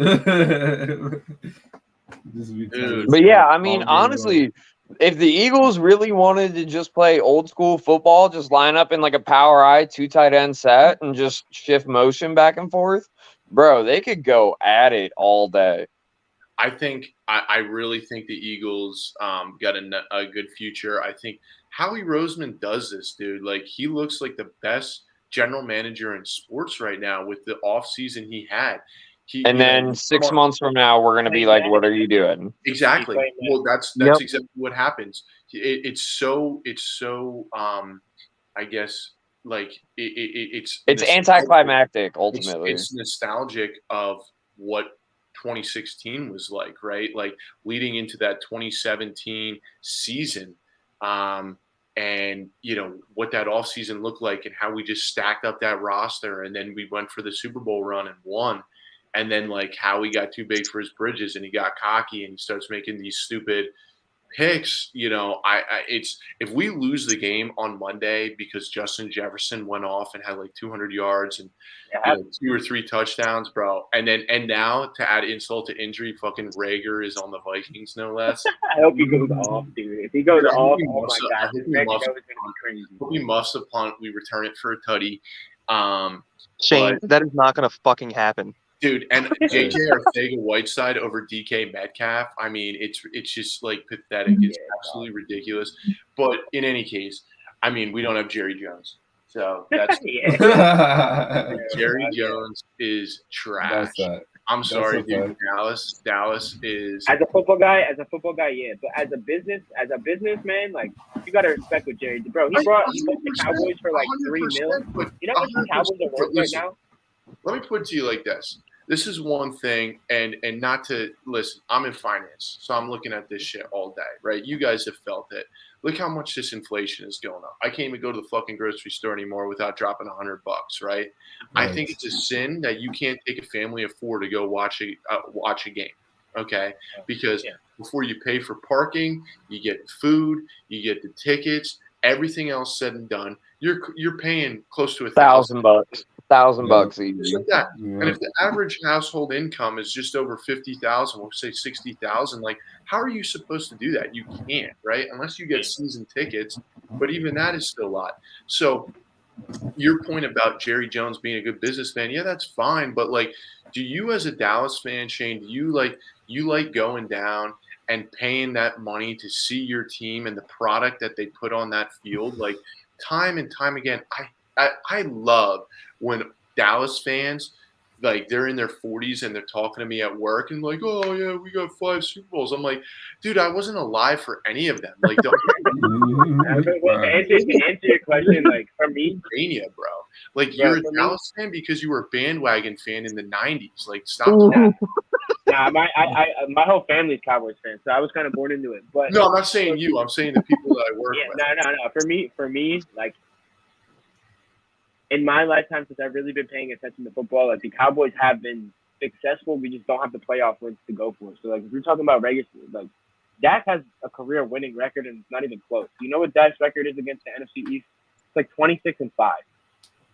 [SPEAKER 5] But yeah, I mean, honestly, if the Eagles really wanted to just play old school football, just line up in a power eye 2 tight end set and just shift motion back and forth, bro, they could go at it all day.
[SPEAKER 7] I really think the Eagles got a good future. I think Howie Roseman does this, dude. Like, he looks like the best general manager in sports right now with the offseason he had.
[SPEAKER 5] Then 6 months from now, we're going to be like, what are you doing?
[SPEAKER 7] Exactly. Well, that's exactly what happens. It's so I guess, it's
[SPEAKER 5] anticlimactic, ultimately.
[SPEAKER 7] It's nostalgic of what 2016 was like, right? Like, leading into that 2017 season, and what that offseason looked like and how we just stacked up that roster, and then we went for the Super Bowl run and won. And then, how he got too big for his bridges and he got cocky and he starts making these stupid picks. It's if we lose the game on Monday because Justin Jefferson went off and had 200 yards and 2 or 3 touchdowns, bro. And now to add insult to injury, fucking Rager is on the Vikings, no less.
[SPEAKER 2] I hope he goes off, dude. If he goes off, oh my god,
[SPEAKER 7] I hope he muffs a punt. We return it for a tutty.
[SPEAKER 4] Shane, that is not gonna fucking happen.
[SPEAKER 7] Dude, and JJ Arcega-Whiteside over DK Metcalf, I mean, it's just pathetic. It's absolutely ridiculous. But in any case, I mean, we don't have Jerry Jones. So that's Jerry Jones is trash. I'm sorry, dude. Dallas is
[SPEAKER 2] as a football guy, yeah. But as a businessman, you gotta respect what Jerry did. Bro, he brought the Cowboys for $3 million. You know what the Cowboys are worth right now?
[SPEAKER 7] Let me put it to you like this. This is one thing, and not to listen, I'm in finance, so I'm looking at this shit all day, right? You guys have felt it. Look how much this inflation is going up. I can't even go to the fucking grocery store anymore without dropping $100, right? I think it's a sin that you can't take a family of 4 to go watch a game, okay? Because before you pay for parking, you get food, you get the tickets, everything else said and done, you're paying close to $1,000.
[SPEAKER 5] $1,000 easy.
[SPEAKER 7] Like that. Yeah. And if the average household income is just over 50,000, we'll say 60,000, how are you supposed to do that? You can't, right? Unless you get season tickets, but even that is still a lot. So your point about Jerry Jones being a good businessman, yeah, that's fine. But do you as a Dallas fan, Shane, do you like going down and paying that money to see your team and the product that they put on that field? Time and time again, I love when Dallas fans, like, they're in their 40s and they're talking to me at work and like, oh yeah, we got 5 Super Bowls. I'm like, dude, I wasn't alive for any of them. Like, don't
[SPEAKER 2] Well, to answer your question, like for me,
[SPEAKER 7] Mania, bro. Like,
[SPEAKER 2] Bro,
[SPEAKER 7] you're a
[SPEAKER 2] for me-
[SPEAKER 7] Dallas fan because you were a bandwagon fan in the 90s. Like, stop talking.
[SPEAKER 2] nah, my whole family's Cowboys fans, so I was kind of born into it. But
[SPEAKER 7] No, I'm not saying you. I'm saying the people that I work
[SPEAKER 2] yeah,
[SPEAKER 7] with.
[SPEAKER 2] no. For me, like in my lifetime, since I've really been paying attention to football, like the Cowboys have been successful. We just don't have the playoff wins to go for. So like if you're talking about regular, like Dak has a career winning record and it's not even close. You know what Dak's record is against the NFC East? It's like 26-5.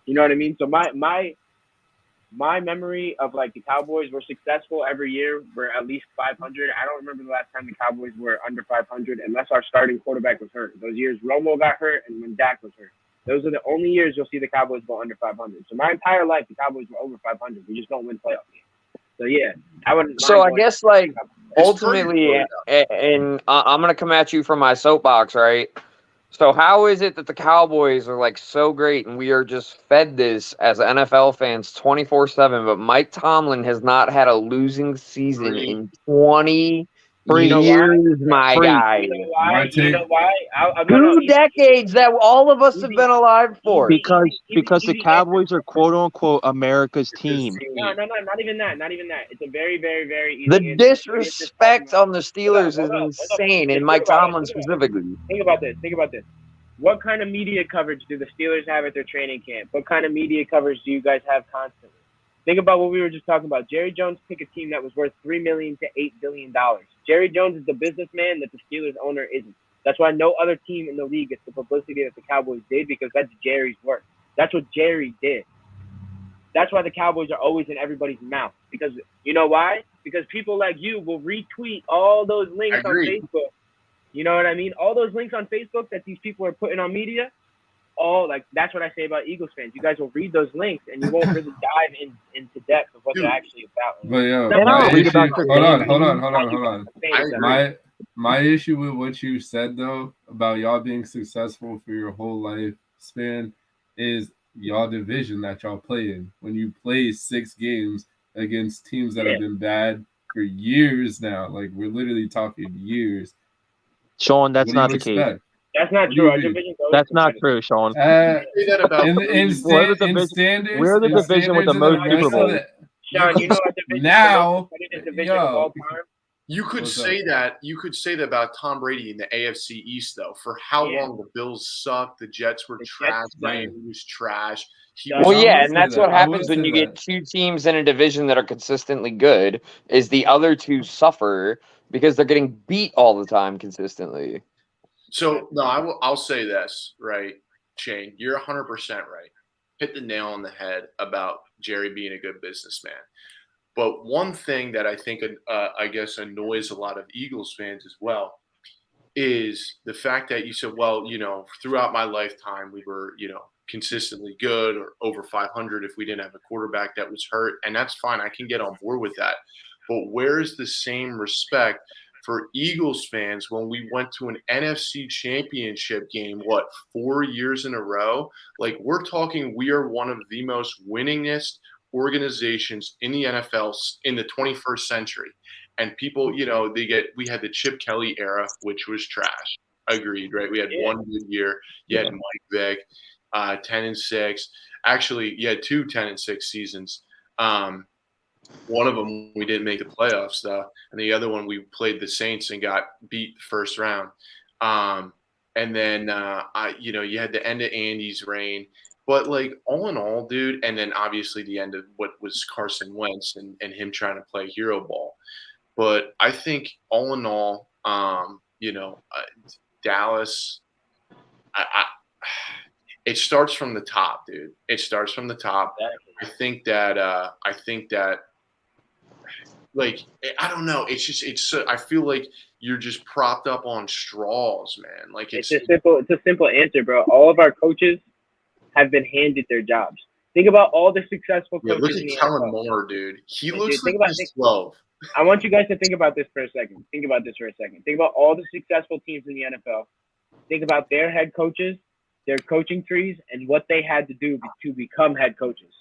[SPEAKER 2] You know what I mean? So my memory of like the Cowboys were successful every year. We're at least 500. I don't remember the last time the Cowboys were under 500 unless our starting quarterback was hurt. Those years Romo got hurt and when Dak was hurt. Those are the only years you'll see the Cowboys go under 500. So my entire life, the Cowboys were over 500. We just don't win playoff games. So yeah, I wouldn't.
[SPEAKER 5] So I guess like
[SPEAKER 7] It's
[SPEAKER 5] ultimately,
[SPEAKER 7] pretty
[SPEAKER 5] and I'm gonna come at you from my soapbox, right? So how is it that the Cowboys are like so great and we are just fed this as NFL fans 24/7, but Mike Tomlin has not had a losing season in 20
[SPEAKER 4] Three
[SPEAKER 5] years, my
[SPEAKER 4] Three.
[SPEAKER 5] guy.
[SPEAKER 2] You know why?
[SPEAKER 3] My
[SPEAKER 2] You know
[SPEAKER 3] take-
[SPEAKER 2] why?
[SPEAKER 5] Two decades that all of us have been alive for.
[SPEAKER 4] Because the
[SPEAKER 2] easy
[SPEAKER 4] Cowboys are quote unquote America's team.
[SPEAKER 2] No, not even that. Not even that. It's a very, very, very easy
[SPEAKER 5] The
[SPEAKER 2] answer.
[SPEAKER 5] disrespect on the Steelers
[SPEAKER 2] Hold up.
[SPEAKER 5] is insane, and Mike Tomlin specifically.
[SPEAKER 2] Think about this. What kind of media coverage do the Steelers have at their training camp? What kind of media coverage do you guys have constantly? Think about what we were just talking about. Jerry Jones picked a team that was worth $3 million to $8 billion. Jerry Jones is the businessman that the Steelers owner isn't. That's why no other team in the league gets the publicity that the Cowboys did because that's Jerry's work. That's what Jerry did. That's why the Cowboys are always in everybody's mouth. Because you know why? Because people like you will retweet all those links on Facebook. You know what I mean? All those links on Facebook that these people are putting on media, that's what I say about Eagles fans. You guys will read those links and you won't really dive into depth of what they're actually about.
[SPEAKER 3] But yo,
[SPEAKER 4] They
[SPEAKER 3] my
[SPEAKER 4] don't read
[SPEAKER 3] issue,
[SPEAKER 4] about their
[SPEAKER 3] hold
[SPEAKER 4] game.
[SPEAKER 3] on. My issue with what you said though about y'all being successful for your whole life span is y'all division that y'all play in. When you play 6 games against teams that have been bad for years now, like we're literally talking years.
[SPEAKER 4] Sean, that's
[SPEAKER 3] What do
[SPEAKER 4] not
[SPEAKER 3] you
[SPEAKER 4] the case.
[SPEAKER 3] expect?
[SPEAKER 2] That's not
[SPEAKER 3] What
[SPEAKER 2] true.
[SPEAKER 3] do
[SPEAKER 2] Our
[SPEAKER 3] you mean?
[SPEAKER 2] division's always
[SPEAKER 4] That's not
[SPEAKER 2] competitive.
[SPEAKER 4] true, Sean.
[SPEAKER 7] Say that about
[SPEAKER 3] In standards,
[SPEAKER 4] we're the
[SPEAKER 3] in
[SPEAKER 4] division with the
[SPEAKER 3] standards
[SPEAKER 4] most
[SPEAKER 3] of the rest
[SPEAKER 4] Super
[SPEAKER 3] of
[SPEAKER 4] Bowls.
[SPEAKER 3] the-
[SPEAKER 2] Sean, you know our division
[SPEAKER 3] now,
[SPEAKER 2] is the most competitive division of all time.
[SPEAKER 7] You could
[SPEAKER 3] What's
[SPEAKER 7] say that. You could say that about Tom Brady in the AFC East, though. For how long the Bills sucked, the Jets were trash,
[SPEAKER 3] right.
[SPEAKER 7] Miami was trash.
[SPEAKER 5] Well,
[SPEAKER 3] I
[SPEAKER 5] yeah,
[SPEAKER 3] would
[SPEAKER 5] and
[SPEAKER 3] say
[SPEAKER 5] that's
[SPEAKER 3] that.
[SPEAKER 5] what
[SPEAKER 3] I
[SPEAKER 5] happens
[SPEAKER 3] would
[SPEAKER 5] when
[SPEAKER 3] say
[SPEAKER 5] you
[SPEAKER 3] that.
[SPEAKER 5] get 2 teams in a division that are consistently good. Is the other 2 suffer because they're getting beat all the time consistently.
[SPEAKER 7] So no, I'll say this, right, Shane. You're 100% right. Hit the nail on the head about Jerry being a good businessman. But one thing that I think, I guess, annoys a lot of Eagles fans as well is the fact that you said, well, throughout my lifetime, we were, consistently good or over 500 if we didn't have a quarterback that was hurt. And that's fine. I can get on board with that. But where's the same respect for Eagles fans when we went to an NFC championship game, 4 years in a row? Like, we're talking, we are one of the most winningest organizations in the NFL in the 21st century. And people, we had the Chip Kelly era, which was trash. Agreed, right? We had one good year. You had Mike Vick, 10-6. Actually, you had 2 10-6 seasons. One of them we didn't make the playoffs though, and the other one we played the Saints and got beat the first round. And then you had the end of Andy's reign. But, like, all in all, dude, and then obviously the end of what was Carson Wentz and him trying to play hero ball. But I think all in all, Dallas, it starts from the top, dude. It starts from the top. I think that like, I don't know. It's I feel like you're just propped up on straws, man. Like
[SPEAKER 2] it's a simple answer, bro. All of our coaches have been handed their jobs. Think about all the successful coaches
[SPEAKER 7] look
[SPEAKER 2] in the
[SPEAKER 7] at Kellen
[SPEAKER 2] NFL.
[SPEAKER 7] Moore, dude. He
[SPEAKER 2] Dude,
[SPEAKER 7] looks
[SPEAKER 2] think
[SPEAKER 7] like
[SPEAKER 2] about-
[SPEAKER 7] he's 12.
[SPEAKER 2] I want you guys to think about this for a second. Think about all the successful teams in the NFL. Think about their head coaches. their coaching trees and what they had to do to become head coaches.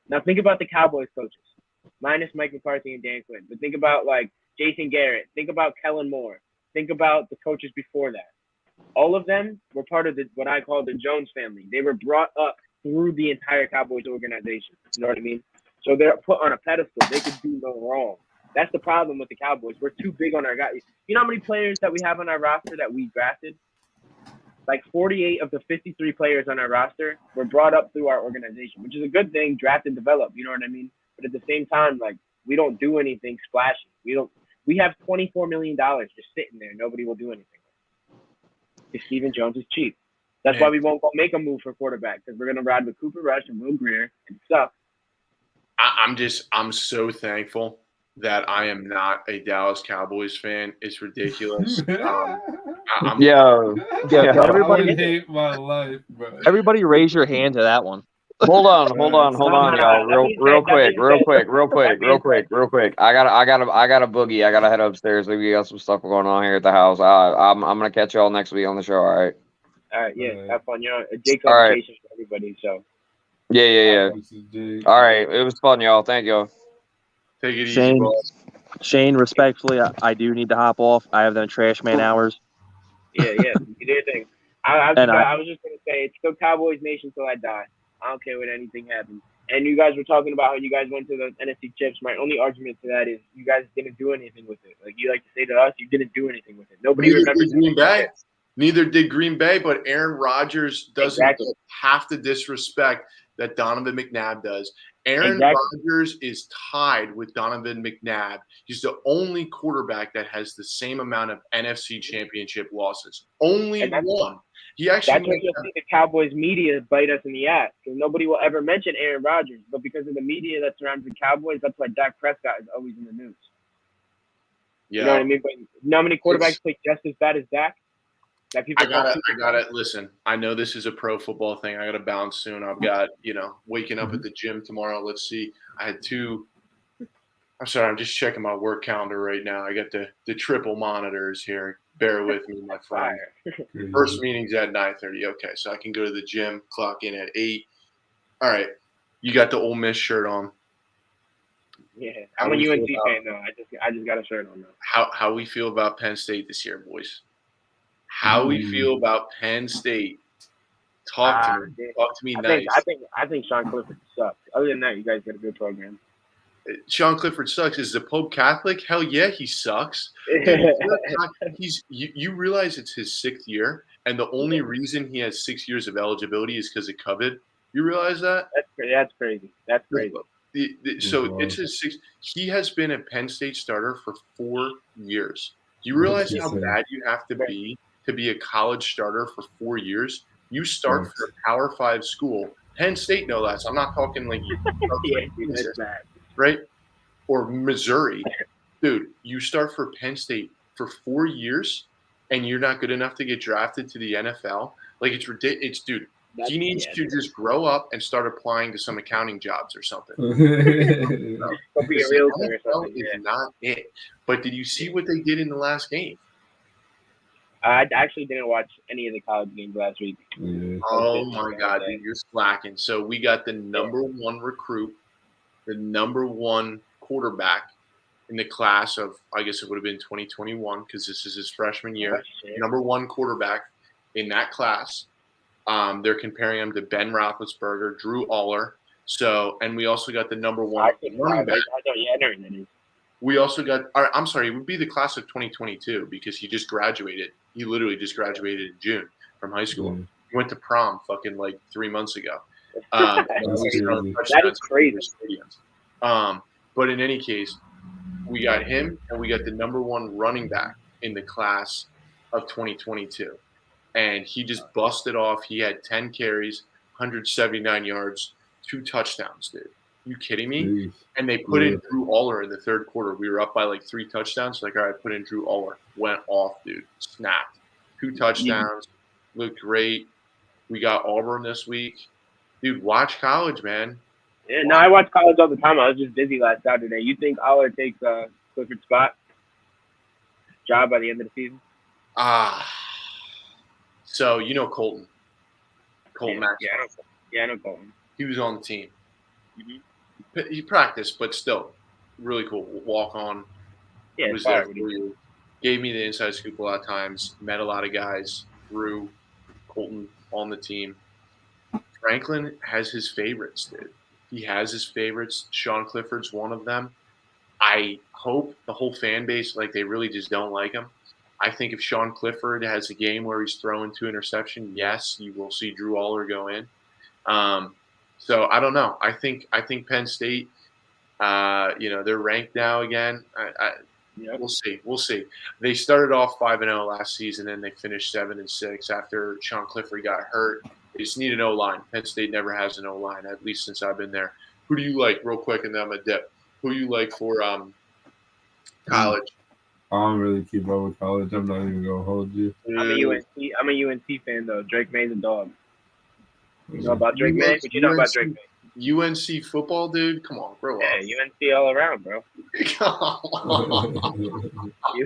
[SPEAKER 2] Now think about the Cowboys coaches, minus Mike McCarthy and Dan Quinn. But think about like Jason Garrett. Think about Kellen Moore. Think about the coaches before that. All of them were part of what I call the Jones family. They were brought up through the entire Cowboys organization. You know what I mean? So they're put on a pedestal. They could do no wrong. That's the problem with the Cowboys. We're too big on our guys. You know how many players that we have on our roster that we drafted? Like 48 of the 53 players on our roster were brought up through our organization, which is a good thing, draft and develop, you know what I mean? But at the same time, like, we don't do anything splashy. We have $24 million just sitting there. Nobody will do anything. Because Stephen Jones is cheap. That's why we won't go make a move for quarterback, because we're going to ride with Cooper Rush and Will Grier and suck.
[SPEAKER 7] I'm so thankful that I am not a Dallas Cowboys fan. It's ridiculous.
[SPEAKER 4] Everybody
[SPEAKER 3] hate my life, bro.
[SPEAKER 4] Everybody raise your hand to that one.
[SPEAKER 5] Hold on, y'all. Real quick. I got a boogie. I gotta head upstairs. We got some stuff going on here at the house. I'm gonna catch y'all next week on the show. All right.
[SPEAKER 2] All right. Yeah. Have fun. You know, Jake's on vacation for everybody. So.
[SPEAKER 5] Yeah. All right. It was fun, y'all. Thank y'all.
[SPEAKER 7] Take it easy, boss.
[SPEAKER 4] Shane, respectfully, I do need to hop off. I have them trash man hours.
[SPEAKER 2] Yeah. You do your thing. I was just gonna say it's still Cowboys Nation till I die. I don't care what anything happens. And you guys were talking about how you guys went to the NFC Chips. My only argument to that is you guys didn't do anything with it. Like you like to say to us, you didn't do anything with it. Nobody remembers
[SPEAKER 7] Green Bay. Neither did Green Bay, but Aaron Rodgers doesn't have to disrespect that Donovan McNabb does. Aaron Rodgers is tied with Donovan McNabb. He's the only quarterback that has the same amount of NFC Championship losses. Only one. That's why you'll see the Cowboys media bite us in the ass, because nobody will ever mention Aaron Rodgers. But because of the media that surrounds the Cowboys, that's why Dak Prescott is always in the news. Yeah. You know what I mean? But you know how many quarterbacks play just as bad as Dak? That people I gotta listen. I know this is a pro football thing. I gotta bounce soon. I've got, waking up at the gym tomorrow. Let's see. I had two. I'm sorry, I'm just checking my work calendar right now. I got the triple monitors here. Bear with me, my friend. First meeting's at 9:30. Okay, so I can go to the gym, clock in at 8. All right. You got the Ole Miss shirt on. Yeah, I'm a UNC fan though. I just got a shirt on now. How we feel about Penn State this year, boys? How we feel about Penn State? Talk to me. Talk to me nice. I think Sean Clifford sucks. Other than that, you guys got a good program. Sean Clifford sucks. Is the Pope Catholic? Hell yeah, he sucks. You realize it's his 6th year, and the only reason he has 6 years of eligibility is because of COVID. You realize that? That's crazy. That's crazy. So it's his 6th. He has been a Penn State starter for 4 years. Do you realize how bad you have to be a college starter for 4 years? You start for a Power 5 school, Penn State no less. I'm not talking like right? Or Missouri. Dude, you start for Penn State for 4 years and you're not good enough to get drafted to the NFL. Like, it's ridiculous. Dude, he needs to just grow up and start applying to some accounting jobs or something. Be a realtor or something. Is not it. But did you see what they did in the last game? I actually didn't watch any of the college games last week. Yeah. Oh, my God, dude, you're slacking. So we got the number 1 recruit, the number 1 quarterback in the class of, I guess it would have been 2021 because this is his freshman year. Number 1 quarterback in that class. They're comparing him to Ben Roethlisberger, Drew Aller. So, and we also got the number 1 running back. We also got, I'm sorry, it would be the class of 2022 because he just graduated. He literally just graduated in June from high school. Yeah. He went to prom fucking like 3 months ago. That is crazy. But in any case, we got him and we got the number 1 running back in the class of 2022. And he just busted off. He had 10 carries, 179 yards, 2 touchdowns, dude. You kidding me? Jeez. And they put in Drew Aller in the 3rd quarter. We were up by like 3 touchdowns. Like, all right, put in Drew Aller. Went off, dude. Snapped. 2 touchdowns. Looked great. We got Auburn this week. Dude, watch college, man. Yeah, no, I watch college all the time. I was just busy last Saturday. You think Aller takes Clifford's spot? Job by the end of the season? So, you know Colton. Colton Maxwell.
[SPEAKER 2] I know Colton.
[SPEAKER 7] He was on the team.
[SPEAKER 2] Mm-hmm.
[SPEAKER 7] He practiced, but still, really cool. Walk on.
[SPEAKER 2] Yeah,
[SPEAKER 7] Was
[SPEAKER 2] fire,
[SPEAKER 7] there for you. Gave me the inside scoop a lot of times. Met a lot of guys. Drew, Colton on the team. Franklin has his favorites, dude. He has his favorites. Sean Clifford's one of them. I hope the whole fan base, like, they really just don't like him. I think if Sean Clifford has a game where he's throwing 2 interceptions, yes, you will see Drew Aller go in. So I don't know. I think Penn State, they're ranked now again. We'll see. We'll see. They started off 5-0 last season, and they finished 7-6 after Sean Clifford got hurt. They just need an O-line. Penn State never has an O-line, at least since I've been there. Who do you like, real quick, and then I'm going to dip? Who do you like for college?
[SPEAKER 3] I don't really keep up with college. I'm not even going to hold you.
[SPEAKER 2] I'm a UNC fan, though. Drake May's a dog. You know about Drake May? What you know about Drake May?
[SPEAKER 7] UNC football, dude? Come on, grow up.
[SPEAKER 2] Yeah, UNC all around, bro.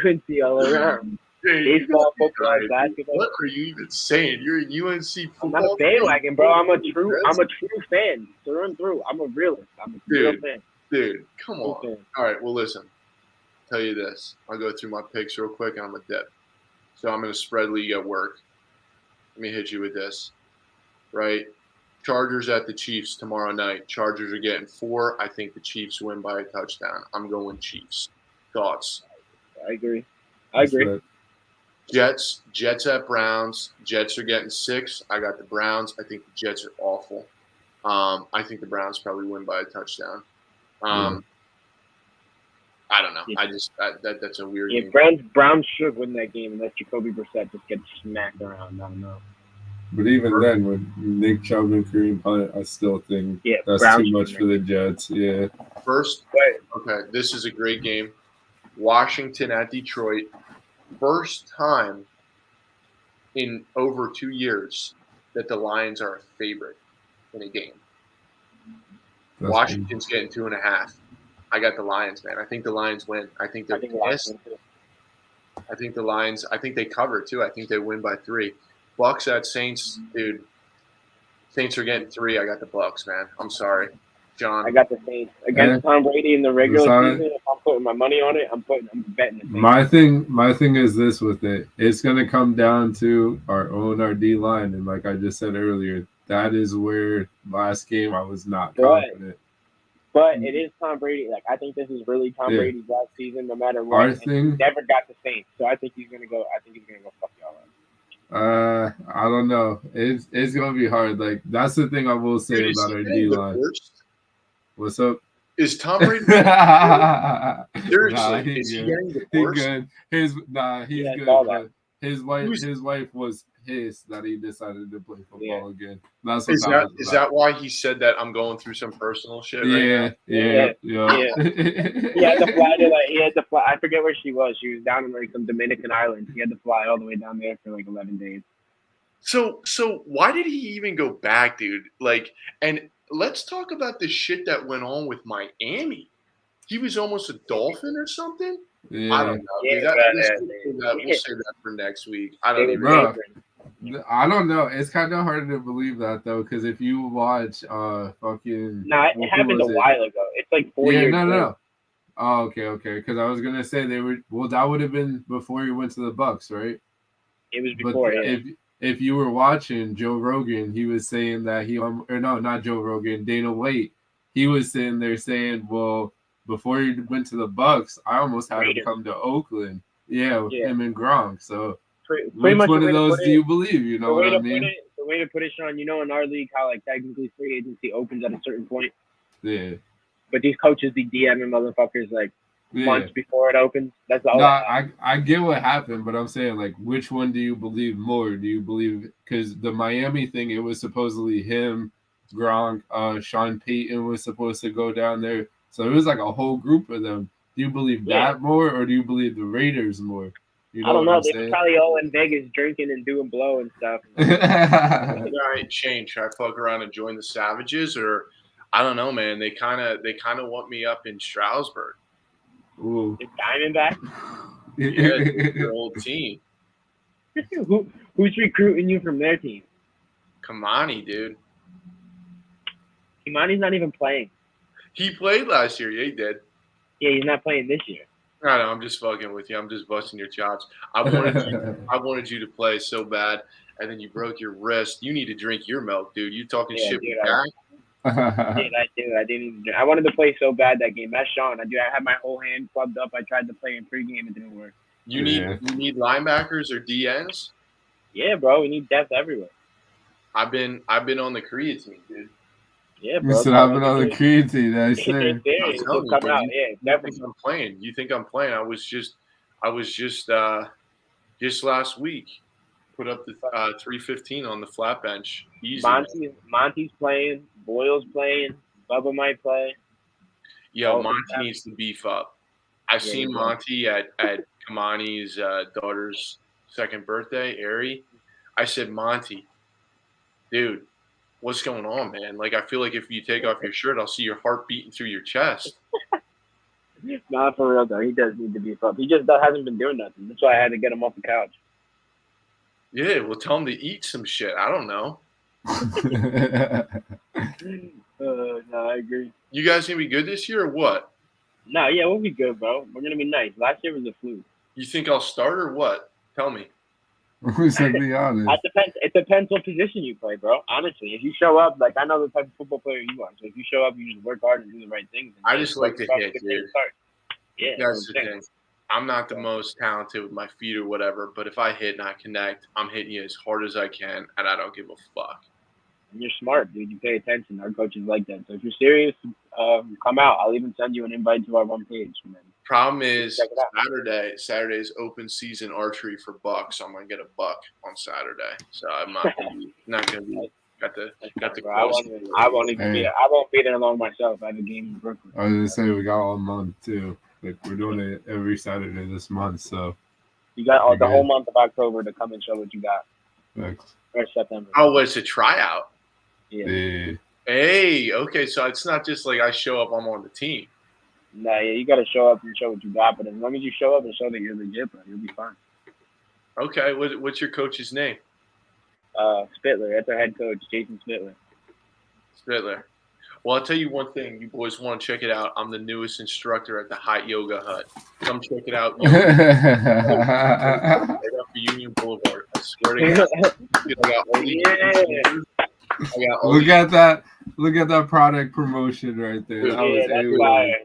[SPEAKER 2] UNC all around. Baseball, football, basketball.
[SPEAKER 7] What are you even saying? You're a UNC football
[SPEAKER 2] I'm not a bandwagon, bro. I'm a true fan, through and through. I'm a realist. I'm a real fan.
[SPEAKER 7] Dude, come on. All right, well, listen. I'll tell you this. I'll go through my picks real quick, and I'm a dip. So I'm in a spread league at work. Let me hit you with this. Right? Chargers at the Chiefs tomorrow night. Chargers are getting 4. I think the Chiefs win by a touchdown. I'm going Chiefs. Thoughts?
[SPEAKER 2] I agree.
[SPEAKER 7] Jets at Browns. Jets are getting 6. I got the Browns. I think the Jets are awful. I think the Browns probably win by a touchdown. I don't know.
[SPEAKER 2] Yeah.
[SPEAKER 7] That's a weird
[SPEAKER 2] game. Browns should win that game unless Jacoby Brissett just gets smacked around. I don't know.
[SPEAKER 3] But even then, with Nick Chubb and Kareem Hunt, I still think that's too much for the Jets. Yeah.
[SPEAKER 7] Okay, this is a great game. Washington at Detroit. First time in over 2 years that the Lions are a favorite in a game. Washington's getting 2.5. I got the Lions, man. I think the Lions win. I think they're pissed. I think the Lions. I think they cover too. I think they win by 3. Bucks at Saints, dude. Saints are getting 3. I got the Bucks, man. I'm sorry, John.
[SPEAKER 2] I got the Saints against Tom Brady in the regular season. If I'm putting my money on it, I'm betting the Saints.
[SPEAKER 3] My thing is this with it. It's gonna come down to our D line, and like I just said earlier, that is where last game I was not confident.
[SPEAKER 2] But it is Tom Brady. Like, I think this is really Tom Brady's last season, no matter what. He never got the Saints, so I think he's gonna go. I think he's gonna go fuck y'all up.
[SPEAKER 3] I don't know. It's gonna be hard. Like, that's the thing I will say about our D line. What's up?
[SPEAKER 7] Is Tom Brady seriously? Is he getting divorced?
[SPEAKER 3] He's good. His wife was pissed that he decided to play football again. That's what
[SPEAKER 7] is that why he said that I'm going through some personal shit right now?
[SPEAKER 2] Yeah. He had to fly. I forget where she was. She was down in like some Dominican island. He had to fly all the way down there for like 11 days.
[SPEAKER 7] So why did he even go back, dude? Like, and let's talk about the shit that went on with Miami. He was almost a Dolphin or something.
[SPEAKER 3] Yeah.
[SPEAKER 7] I don't know. We'll say that for next week. I don't even.
[SPEAKER 3] I don't know. It's kind of hard to believe that though, because if you watch fucking.
[SPEAKER 2] Nah, it happened a while ago. It's like 4 years.
[SPEAKER 3] No. Oh, okay. Because I was gonna say they were. Well, that would have been before he went to the Bucks, right?
[SPEAKER 2] It was before.
[SPEAKER 3] If you were watching Joe Rogan, he was saying that not Joe Rogan, Dana White, he was sitting there saying, well, before he went to the Bucks, I almost had him come to Oakland. Yeah, him and Gronk. So which one of those do you believe? You know what I mean?
[SPEAKER 2] The way to put it, Sean, you know in our league how like technically free agency opens at a certain point.
[SPEAKER 3] Yeah.
[SPEAKER 2] But these coaches be DMing motherfuckers like months before it opens. That's all.
[SPEAKER 3] No, I get what happened, but I'm saying like which one do you believe more? Do you believe because the Miami thing, it was supposedly him, Gronk, Sean Payton was supposed to go down there. So it was like a whole group of them. Do you believe that more, or do you believe the Raiders more? You know
[SPEAKER 2] I don't know. They were probably all in Vegas drinking and doing blow and stuff.
[SPEAKER 7] All right, Shane, should I fuck around and join the Savages, or I don't know, man. They kind of want me up in Stroudsburg.
[SPEAKER 3] Ooh.
[SPEAKER 2] The Diamondbacks?
[SPEAKER 7] Yeah, your old team.
[SPEAKER 2] Who's recruiting you from their team?
[SPEAKER 7] Kamani, dude.
[SPEAKER 2] Kimani's not even playing.
[SPEAKER 7] He played last year. Yeah, he did.
[SPEAKER 2] Yeah, he's not playing this year.
[SPEAKER 7] I know. I'm just fucking with you. I'm just busting your chops. I wanted you to play so bad, and then you broke your wrist. You need to drink your milk, dude. You talking shit
[SPEAKER 2] dude,
[SPEAKER 7] with Jack?
[SPEAKER 2] I didn't even. I wanted to play so bad that game. That's Sean. I had my whole hand clubbed up. I tried to play in pregame. It didn't work.
[SPEAKER 7] You need linebackers or DNs?
[SPEAKER 2] Yeah, bro. We need depth everywhere.
[SPEAKER 7] I've been on the creatine, dude.
[SPEAKER 2] Yeah, bro.
[SPEAKER 3] Listen, I've been on the creatine. That's it.
[SPEAKER 2] Come out. Yeah, definitely.
[SPEAKER 7] I'm playing. You think I'm playing? I was just last week put up the 315 on the flat bench. Easy.
[SPEAKER 2] Monty's playing. Boyle's playing. Bubba might play.
[SPEAKER 7] Yo, Monty needs to beef up. I seen Monty at Kamani's daughter's second birthday, Ari. I said, Monty, dude, what's going on, man? Like, I feel like if you take off your shirt, I'll see your heart beating through your chest.
[SPEAKER 2] Not for real, though. He does need to beef up. He just hasn't been doing nothing. That's why I had to get him off the couch.
[SPEAKER 7] Yeah, well, tell him to eat some shit. I don't know.
[SPEAKER 2] No, I agree.
[SPEAKER 7] You guys gonna be good this year or what?
[SPEAKER 2] No, yeah, we'll be good, bro. We're gonna be nice. Last year was a fluke.
[SPEAKER 7] You think I'll start or what? Tell me.
[SPEAKER 3] Who said be honest?
[SPEAKER 2] It depends what position you play, bro. Honestly, if you show up, like I know the type of football player you are. So if you show up, you just work hard and do the right things.
[SPEAKER 7] I just like to hit, dude.
[SPEAKER 2] Yeah,
[SPEAKER 7] that's the thing. I'm not the most talented with my feet or whatever, but if I hit and I connect, I'm hitting you as hard as I can, and I don't give a fuck.
[SPEAKER 2] And you're smart, dude. You pay attention. Our coaches like that. So if you're serious, come out. I'll even send you an invite to our one page. Man.
[SPEAKER 7] Problem is Saturday is open season archery for bucks. So I'm gonna get a buck on Saturday. So I'm not gonna be got the.
[SPEAKER 2] I won't be there alone myself. I have a game in Brooklyn.
[SPEAKER 3] I was gonna say we got all month too. Like we're doing it every Saturday this month. So
[SPEAKER 2] you got the whole month of October to come and show what you got.
[SPEAKER 3] Thanks.
[SPEAKER 2] Or September.
[SPEAKER 7] Oh, it's a tryout.
[SPEAKER 3] Yeah.
[SPEAKER 7] Hey, okay, so it's not just like I show up, I'm on the team.
[SPEAKER 2] Nah, yeah, you got to show up and show what you got. But as long as you show up and show that you're legit, bro, you'll be fine.
[SPEAKER 7] Okay, what's your coach's name?
[SPEAKER 2] Spitler. That's our head coach, Jason Spitler.
[SPEAKER 7] Spitler. Well, I'll tell you one thing. You boys want to check it out. I'm the newest instructor at the Hot Yoga Hut. Come check it out. Right off of Union Boulevard. I swear to God.
[SPEAKER 3] Look at that product promotion right there.
[SPEAKER 2] That's fire.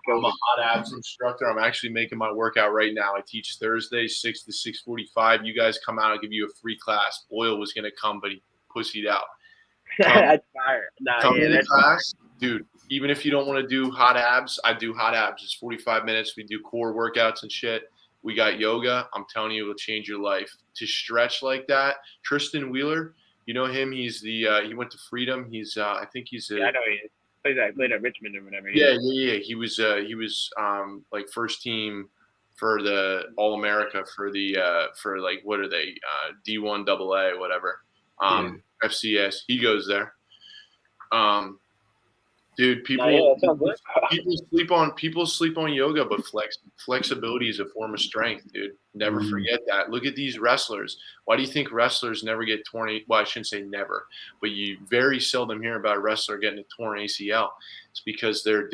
[SPEAKER 7] I'm a hot abs instructor. I'm actually making my workout right now. I teach Thursdays 6 to 6:45. You guys come out. I'll give you a free class. Boyle was gonna come, but he pussied out.
[SPEAKER 2] That's fire.
[SPEAKER 7] Come into class, dude. Even if you don't want to do hot abs, I do hot abs. It's 45 minutes. We do core workouts and shit. We got yoga. I'm telling you, it will change your life. To stretch like that, Tristan Wheeler. You know him? He's he went to Freedom. He's I think he's
[SPEAKER 2] I know he is. Played at Richmond or whatever.
[SPEAKER 7] Yeah. He was like first team for the All America for the for like what are they D1 AA whatever FCS. He goes there. Dude, people sleep on yoga, but flexibility is a form of strength, dude. Never forget that. Look at these wrestlers. Why do you think wrestlers never get torn? Well, I shouldn't say never, but you very seldom hear about a wrestler getting a torn ACL. It's because they're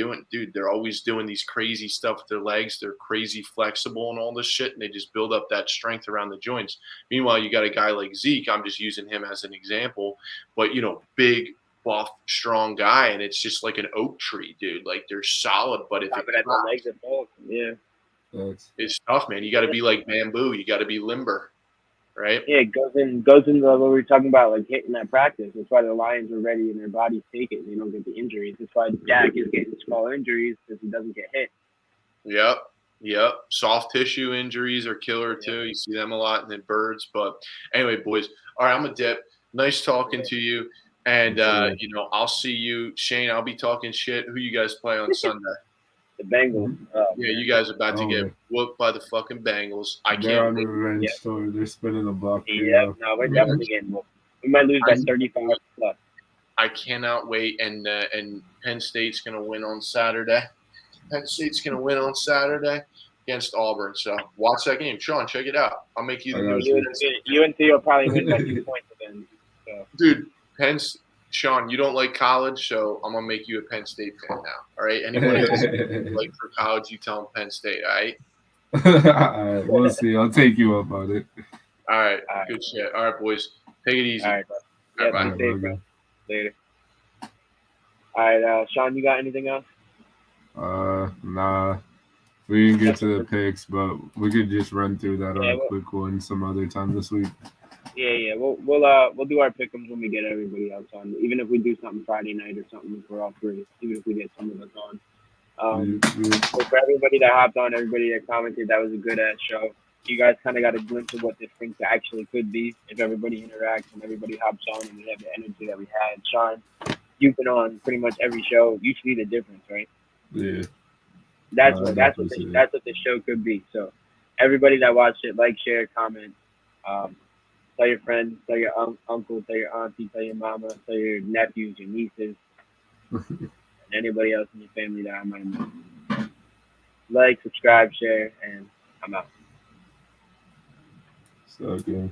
[SPEAKER 7] always doing these crazy stuff with their legs. They're crazy flexible and all this shit, and they just build up that strength around the joints. Meanwhile, you got a guy like Zeke. I'm just using him as an example, but big, buff, strong guy, and it's just like an oak tree, dude. Like they're solid, but if
[SPEAKER 2] the legs are both,
[SPEAKER 7] it's tough, man. You got to be like bamboo. You got to be limber, right?
[SPEAKER 2] Yeah, it goes into what we were talking about, like hitting that practice. That's why the Lions are ready and their bodies take it. And they don't get the injuries. That's why Dak is getting small injuries because he doesn't get hit.
[SPEAKER 7] Yep. Soft tissue injuries are killer too. You see them a lot in the birds. But anyway, boys. All right, I'm a dip. Nice talking to you. And, I'll see you. Shane, I'll be talking shit. Who you guys play on Sunday?
[SPEAKER 2] The Bengals.
[SPEAKER 7] You guys are about to get whooped by the fucking Bengals.
[SPEAKER 3] They're on the revenge story. They're spinning the block.
[SPEAKER 2] Yeah, no, we're definitely getting whooped. We might lose by 35 plus.
[SPEAKER 7] I cannot wait. And Penn State's going to win on Saturday. Against Auburn. So watch that game. Sean, check it out. I'll make you the
[SPEAKER 2] UNC will probably win by 2 points again. So.
[SPEAKER 7] Dude, Sean, you don't like college, so I'm gonna make you a Penn State fan now. All right. Anyone else like for college, you tell them Penn State. All right.
[SPEAKER 3] All right, we'll see. I'll take you up on it.
[SPEAKER 7] All right. Good shit. All right, boys. Take it easy.
[SPEAKER 2] All right. Yeah,
[SPEAKER 7] Bye.
[SPEAKER 2] be safe, bro. Later. All right, Sean, you got anything else?
[SPEAKER 3] Nah. We didn't get to the picks, but we could just run through that on a quick one some other time this week.
[SPEAKER 2] Yeah. We'll do our pick'ems when we get everybody else on. Even if we do something Friday night or something, if we're all free. Even if we get some of us on. So for everybody that hopped on, everybody that commented, that was a good ass show. You guys kind of got a glimpse of what this thing actually could be if everybody interacts and everybody hops on and we have the energy that we had. Sean, you've been on pretty much every show. You see the difference, right?
[SPEAKER 3] Yeah.
[SPEAKER 2] That's what the show could be. So everybody that watched it, like, share, comment, tell your friends, tell your uncle, tell your auntie, tell your mama, tell your nephews, your nieces, and anybody else in your family that I might have missed. Like, subscribe, share, and I'm out.
[SPEAKER 3] So good.